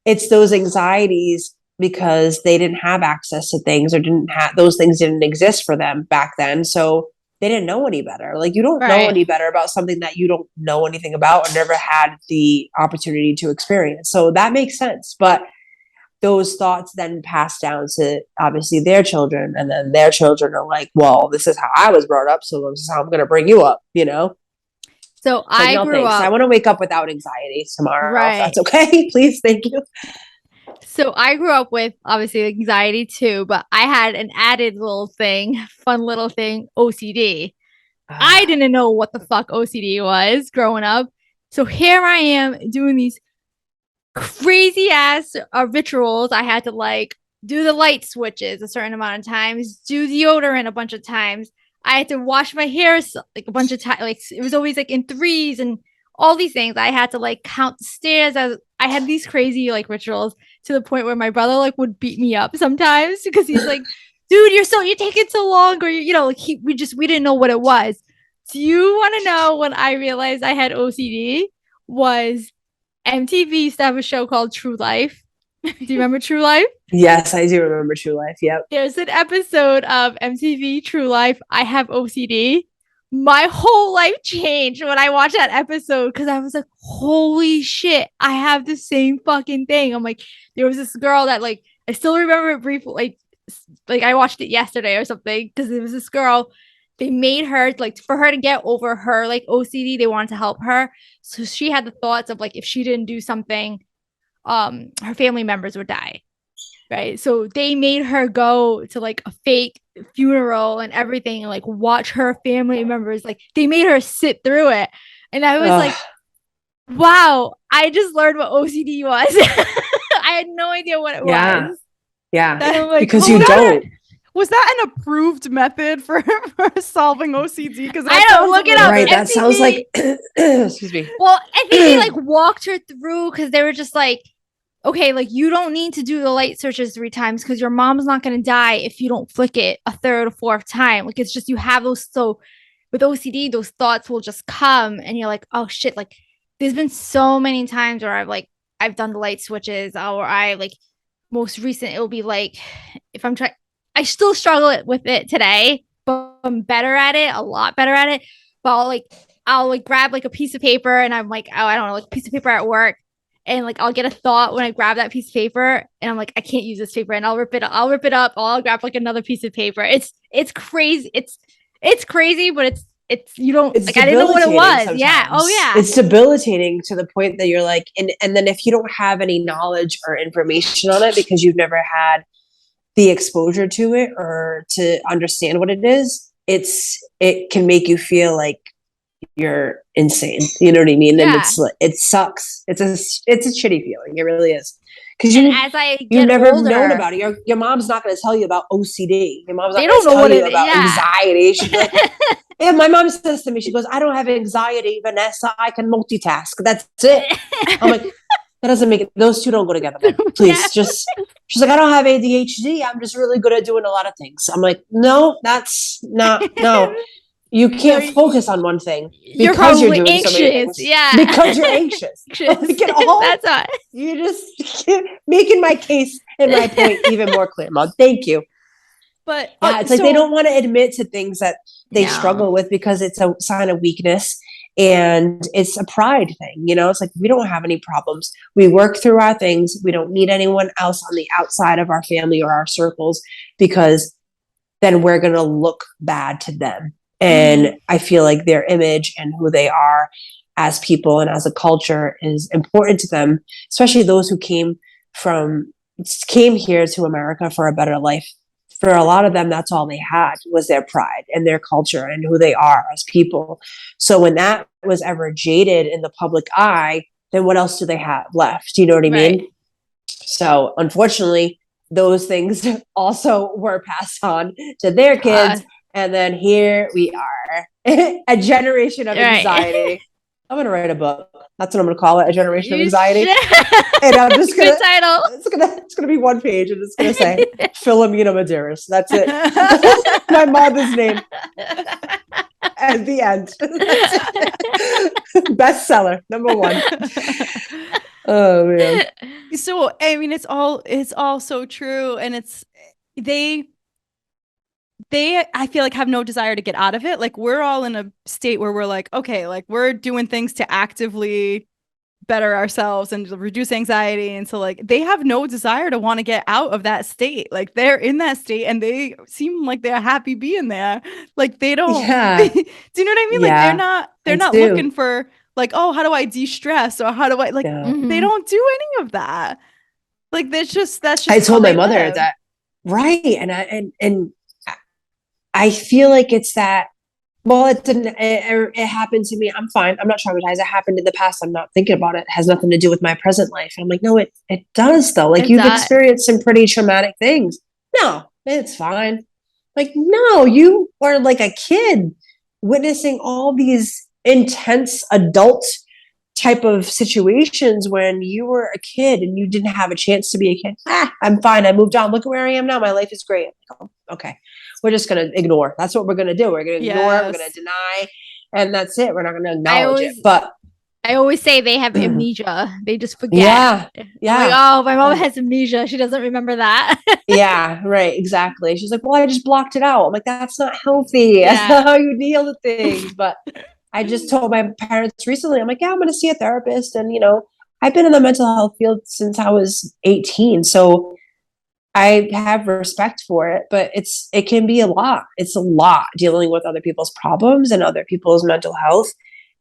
it's those anxieties because they didn't have access to things or those things didn't exist for them back then. So they didn't know any better. Like, you don't know any better about something that you don't know anything about or never had the opportunity to experience. So that makes sense. But those thoughts then pass down to obviously their children, and then their children are like, well, this is how I was brought up, so this is how I'm going to bring you up, you know? So I grew up. I want to wake up without anxiety tomorrow. If that's okay. Please. Thank you. So I grew up with obviously anxiety too, but I had an added little thing, fun little thing, OCD. I didn't know what the fuck OCD was growing up. So here I am doing these crazy ass rituals. I had to like do the light switches a certain amount of times, do deodorant a bunch of times. I had to wash my hair like a bunch of times. Like it was always like in threes and all these things. I had to like count the stairs. I had these crazy like rituals to the point where my brother like would beat me up sometimes because he's like, dude, you're taking so long, or like we didn't know what it was. Do you want to know when I realized I had OCD? Was MTV used to have a show called True Life. Do you remember True Life? Yes, I do remember True Life. Yep. There's an episode of MTV True Life. I have OCD. My whole life changed when I watched that episode because I was like, holy shit, I have the same fucking thing. I'm like, there was this girl that like, I still remember it briefly, like I watched it yesterday or something because there was this girl. They made her like for her to get over her like OCD, they wanted to help her. So she had the thoughts of like if she didn't do something, her family members would die. Right. So they made her go to like a fake funeral and everything and like watch her family members. Like they made her sit through it. And I was like, wow, I just learned what OCD was. I had no idea what it was. Yeah. Like, because you don't. Was that an approved method for solving OCD? Because I don't look it up. Right. That sounds like, excuse me. Well, I think they like walked her through because they were just like, okay, like you don't need to do the light searches 3 times because your mom's not going to die if you don't flick it a third or fourth time. Like it's just you have those. So with OCD, those thoughts will just come and you're like, oh shit. Like there's been so many times where I've done the light switches or I like most recent, it'll be like if I'm trying, I still struggle with it today, but I'm better at it, a lot better at it. But I'll grab like a piece of paper and I'm like, oh, I don't know, like a piece of paper at work. And like I'll get a thought when I grab that piece of paper and I'm like, I can't use this paper and I'll rip it up. Or I'll grab like another piece of paper. It's crazy. It's crazy, but it's you don't it's like I didn't know what it was. Sometimes. Yeah. Oh yeah. It's debilitating to the point that you're like, and then if you don't have any knowledge or information on it because you've never had the exposure to it or to understand what it is, it can make you feel like you're insane. You know what I mean? Yeah. And it sucks. It's a shitty feeling. It really is. Because you've never older, known about it. Your mom's not going to tell you about OCD. Your mom's not they going don't to know tell what you it about yeah. anxiety. She's like, yeah, my mom says to me, she goes, I don't have anxiety, Vanessa. I can multitask. That's it. I'm like, that doesn't make it. Those two don't go together. Please, she's like, I don't have ADHD. I'm just really good at doing a lot of things. I'm like, no, that's not, no. You can't focus on one thing because you're doing anxious. So many things. Yeah. Because you're anxious. That's all. You're just making my case and my point even more clear, Mom. Thank you. But it's like they don't want to admit to things that they struggle with because it's a sign of weakness and it's a pride thing. It's like we don't have any problems. We work through our things. We don't need anyone else on the outside of our family or our circles because then we're going to look bad to them. And I feel like their image and who they are as people and as a culture is important to them, especially those who came here to America for a better life. For a lot of them, that's all they had was their pride and their culture and who they are as people. So when that was ever jaded in the public eye, then what else do they have left? You know what I mean? So unfortunately, those things also were passed on to their kids. And then here we are, a generation of anxiety. I'm going to write a book. That's what I'm going to call it, a generation of anxiety. And I'm just going to, title. It's going to be one page and it's going to say Vanessa Medeiros. That's it. My mother's name. At the end. Bestseller, number 1. Oh man. So, I mean, it's all so true. And they I feel like have no desire to get out of it. Like we're all in a state where we're like, okay, like we're doing things to actively better ourselves and reduce anxiety. And so like they have no desire to want to get out of that state. Like they're in that state and they seem like they're happy being there. Like they don't, do you know what I mean? Yeah, like they're not looking for like, oh, how do I de-stress or how do I like, they don't do any of that. Like that's just I how told my they mother live. that, right. And I feel like it's that, well, it didn't, it happened to me. I'm fine. I'm not traumatized. It happened in the past. I'm not thinking about it. It has nothing to do with my present life. And I'm like, no, it does though. Like It you've does. experienced some pretty traumatic things. No, it's fine. Like, no, you are like a kid witnessing all these intense adult type of situations when you were a kid and you didn't have a chance to be a kid. I'm fine. I moved on. Look at where I am now. My life is great. Oh, okay. We're just going to ignore. That's what we're going to do. We're going to ignore it. We're going Yes. to deny. And that's it. We're not going to I acknowledge it. always But I always say they have amnesia. They just forget. yeah, I'm like, yeah. oh, my mom has amnesia. She doesn't remember that. Yeah, right. Exactly. She's like, well, I just blocked it out. I'm like, that's not healthy. That's Yeah. not how you deal with things. But I just told my parents recently, I'm like, yeah, I'm going to see a therapist. And, I've been in the mental health field since I was 18. So I have respect for it, but it can be a lot. It's a lot dealing with other people's problems and other people's mental health.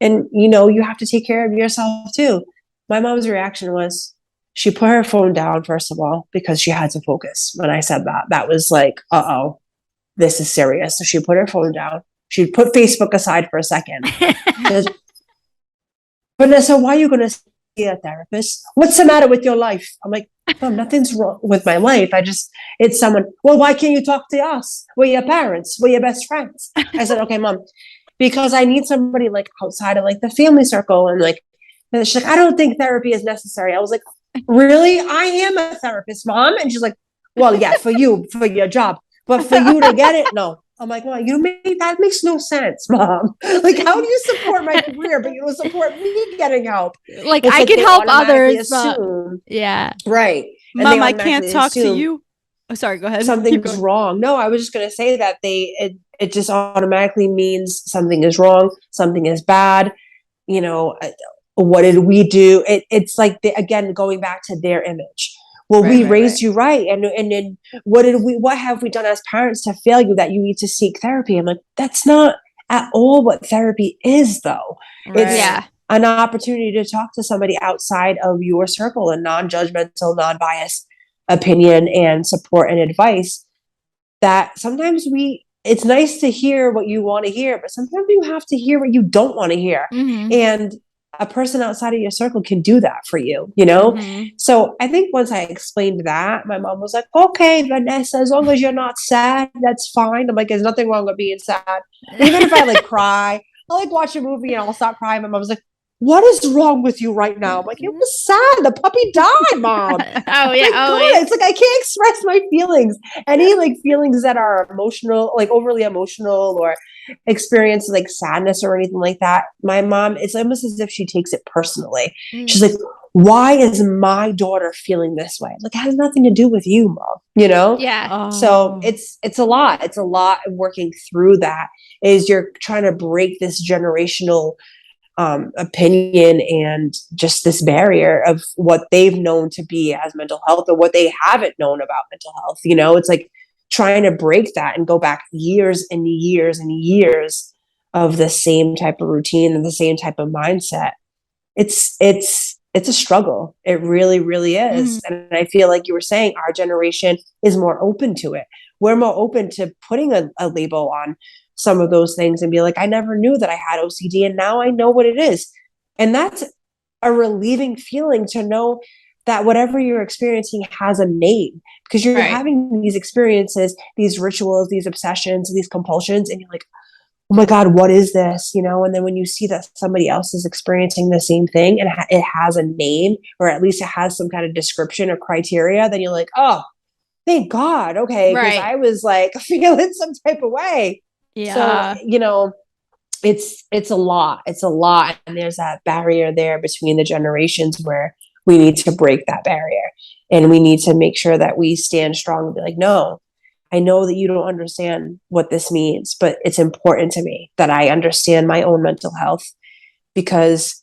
And, you have to take care of yourself too. My mom's reaction was she put her phone down, first of all, because she had to focus. When I said that, that was like, uh-oh, this is serious. So she put her phone down. She put Facebook aside for a second. She goes, Vanessa, why are you going to see a therapist? What's the matter with your life? I'm like, Mom, nothing's wrong with my life. It's someone, well, why can't you talk to us? We're your parents. We're your best friends. I said, okay, Mom, because I need somebody like outside of like the family circle. And she's like, I don't think therapy is necessary. I was like, really? I am a therapist, Mom. And she's like, well, yeah, for you, for your job, but for you to get it, no. I'm like, well, that makes no sense, Mom. Like, how do you support my career, but you don't support me getting help? Like It's I like can they help automatically others, but assume, yeah. right? And they Mom, I can't automatically talk to assume you. Oh, sorry, go ahead. Keep something's going. wrong. No, I was just going to say that it just automatically means something is wrong, something is bad. You know, what did we do? It's like again going back to their image. Well, Right, we right, raised right. you right, and then what have we done as parents to fail you that you need to seek therapy? I'm like, that's not at all what therapy is, though. It's Right. Yeah. an opportunity to talk to somebody outside of your circle and non-judgmental, non-biased opinion and support and advice. That sometimes it's nice to hear what you want to hear, but sometimes you have to hear what you don't want to hear. Mhm. And a person outside of your circle can do that for you. Mhm. So I think once I explained that, my mom was like, okay, Vanessa, as long as you're not sad, that's fine. I'm like, there's nothing wrong with being sad. Even if I like cry, I like watch a movie and I'll stop crying. My mom's like, what is wrong with you right now? I'm like, it was sad. The puppy died, Mom. Oh yeah, My God, always. it's like I can't express my feelings. Any like feelings that are emotional, like overly emotional or experience like sadness or anything like that. My mom, it's almost as if she takes it personally. She's like, why is my daughter feeling this way? Like, it has nothing to do with you, Mom. Yeah. So Oh. it's a lot. It's a lot of working through that is you're trying to break this generational opinion and just this barrier of what they've known to be as mental health or what they haven't known about mental health. It's like trying to break that and go back years and years and years of the same type of routine and the same type of mindset. It's a struggle. It really, really is. Mhm. And I feel like you were saying our generation is more open to it. We're more open to putting a label on some of those things and be like, I never knew that I had OCD and now I know what it is. And that's a relieving feeling to know that whatever you're experiencing has a name because you're Right. having these experiences, these rituals, these obsessions, these compulsions, and you're like, oh my God, what is this? And then when you see that somebody else is experiencing the same thing and it has a name, or at least it has some kind of description or criteria, then you're like, oh, thank God. Okay. Because Right. I was like feeling some type of way. So, Yeah. it's a lot. It's a lot. And there's that barrier there between the generations where we need to break that barrier. And we need to make sure that we stand strong and be like, no, I know that you don't understand what this means, but it's important to me that I understand my own mental health because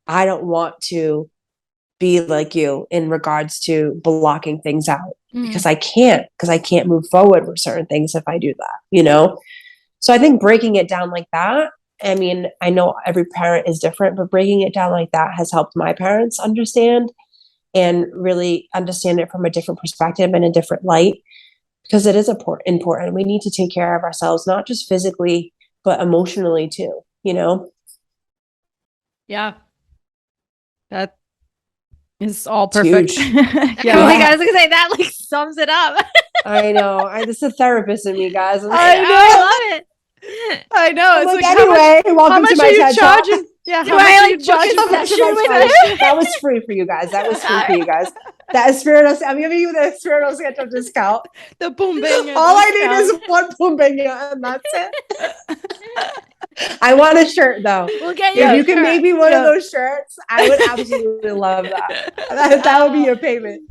I don't want to be like you in regards to blocking things out Mhm. because I can't move forward with certain things if I do that. So I think breaking it down like that, I mean, I know every parent is different, but breaking it down like that has helped my parents understand and really understand it from a different perspective and a different light, because it is important. We need to take care of ourselves, not just physically, but emotionally too, you know? Yeah. That is all It's perfect. huge. Yeah. Oh my God, I was gonna say that like sums it up. I know. This is a therapist in me, guys. I know. I love it. I know. I'm It's like, like, anyway, how welcome much to my are you TED Talk. charging? Yeah. Do How I, much are like, you book a charging for session this? with That was free for you guys. That was free for you guys. That is Spiritos. I'm giving you the Spiritos Sketchup discount. The boom bang. All I need is one Pumbinga, and that's it. I want a shirt though. We'll get If you. you can shirt. make me one Yeah. of those shirts, I would absolutely love that. That would be your payment.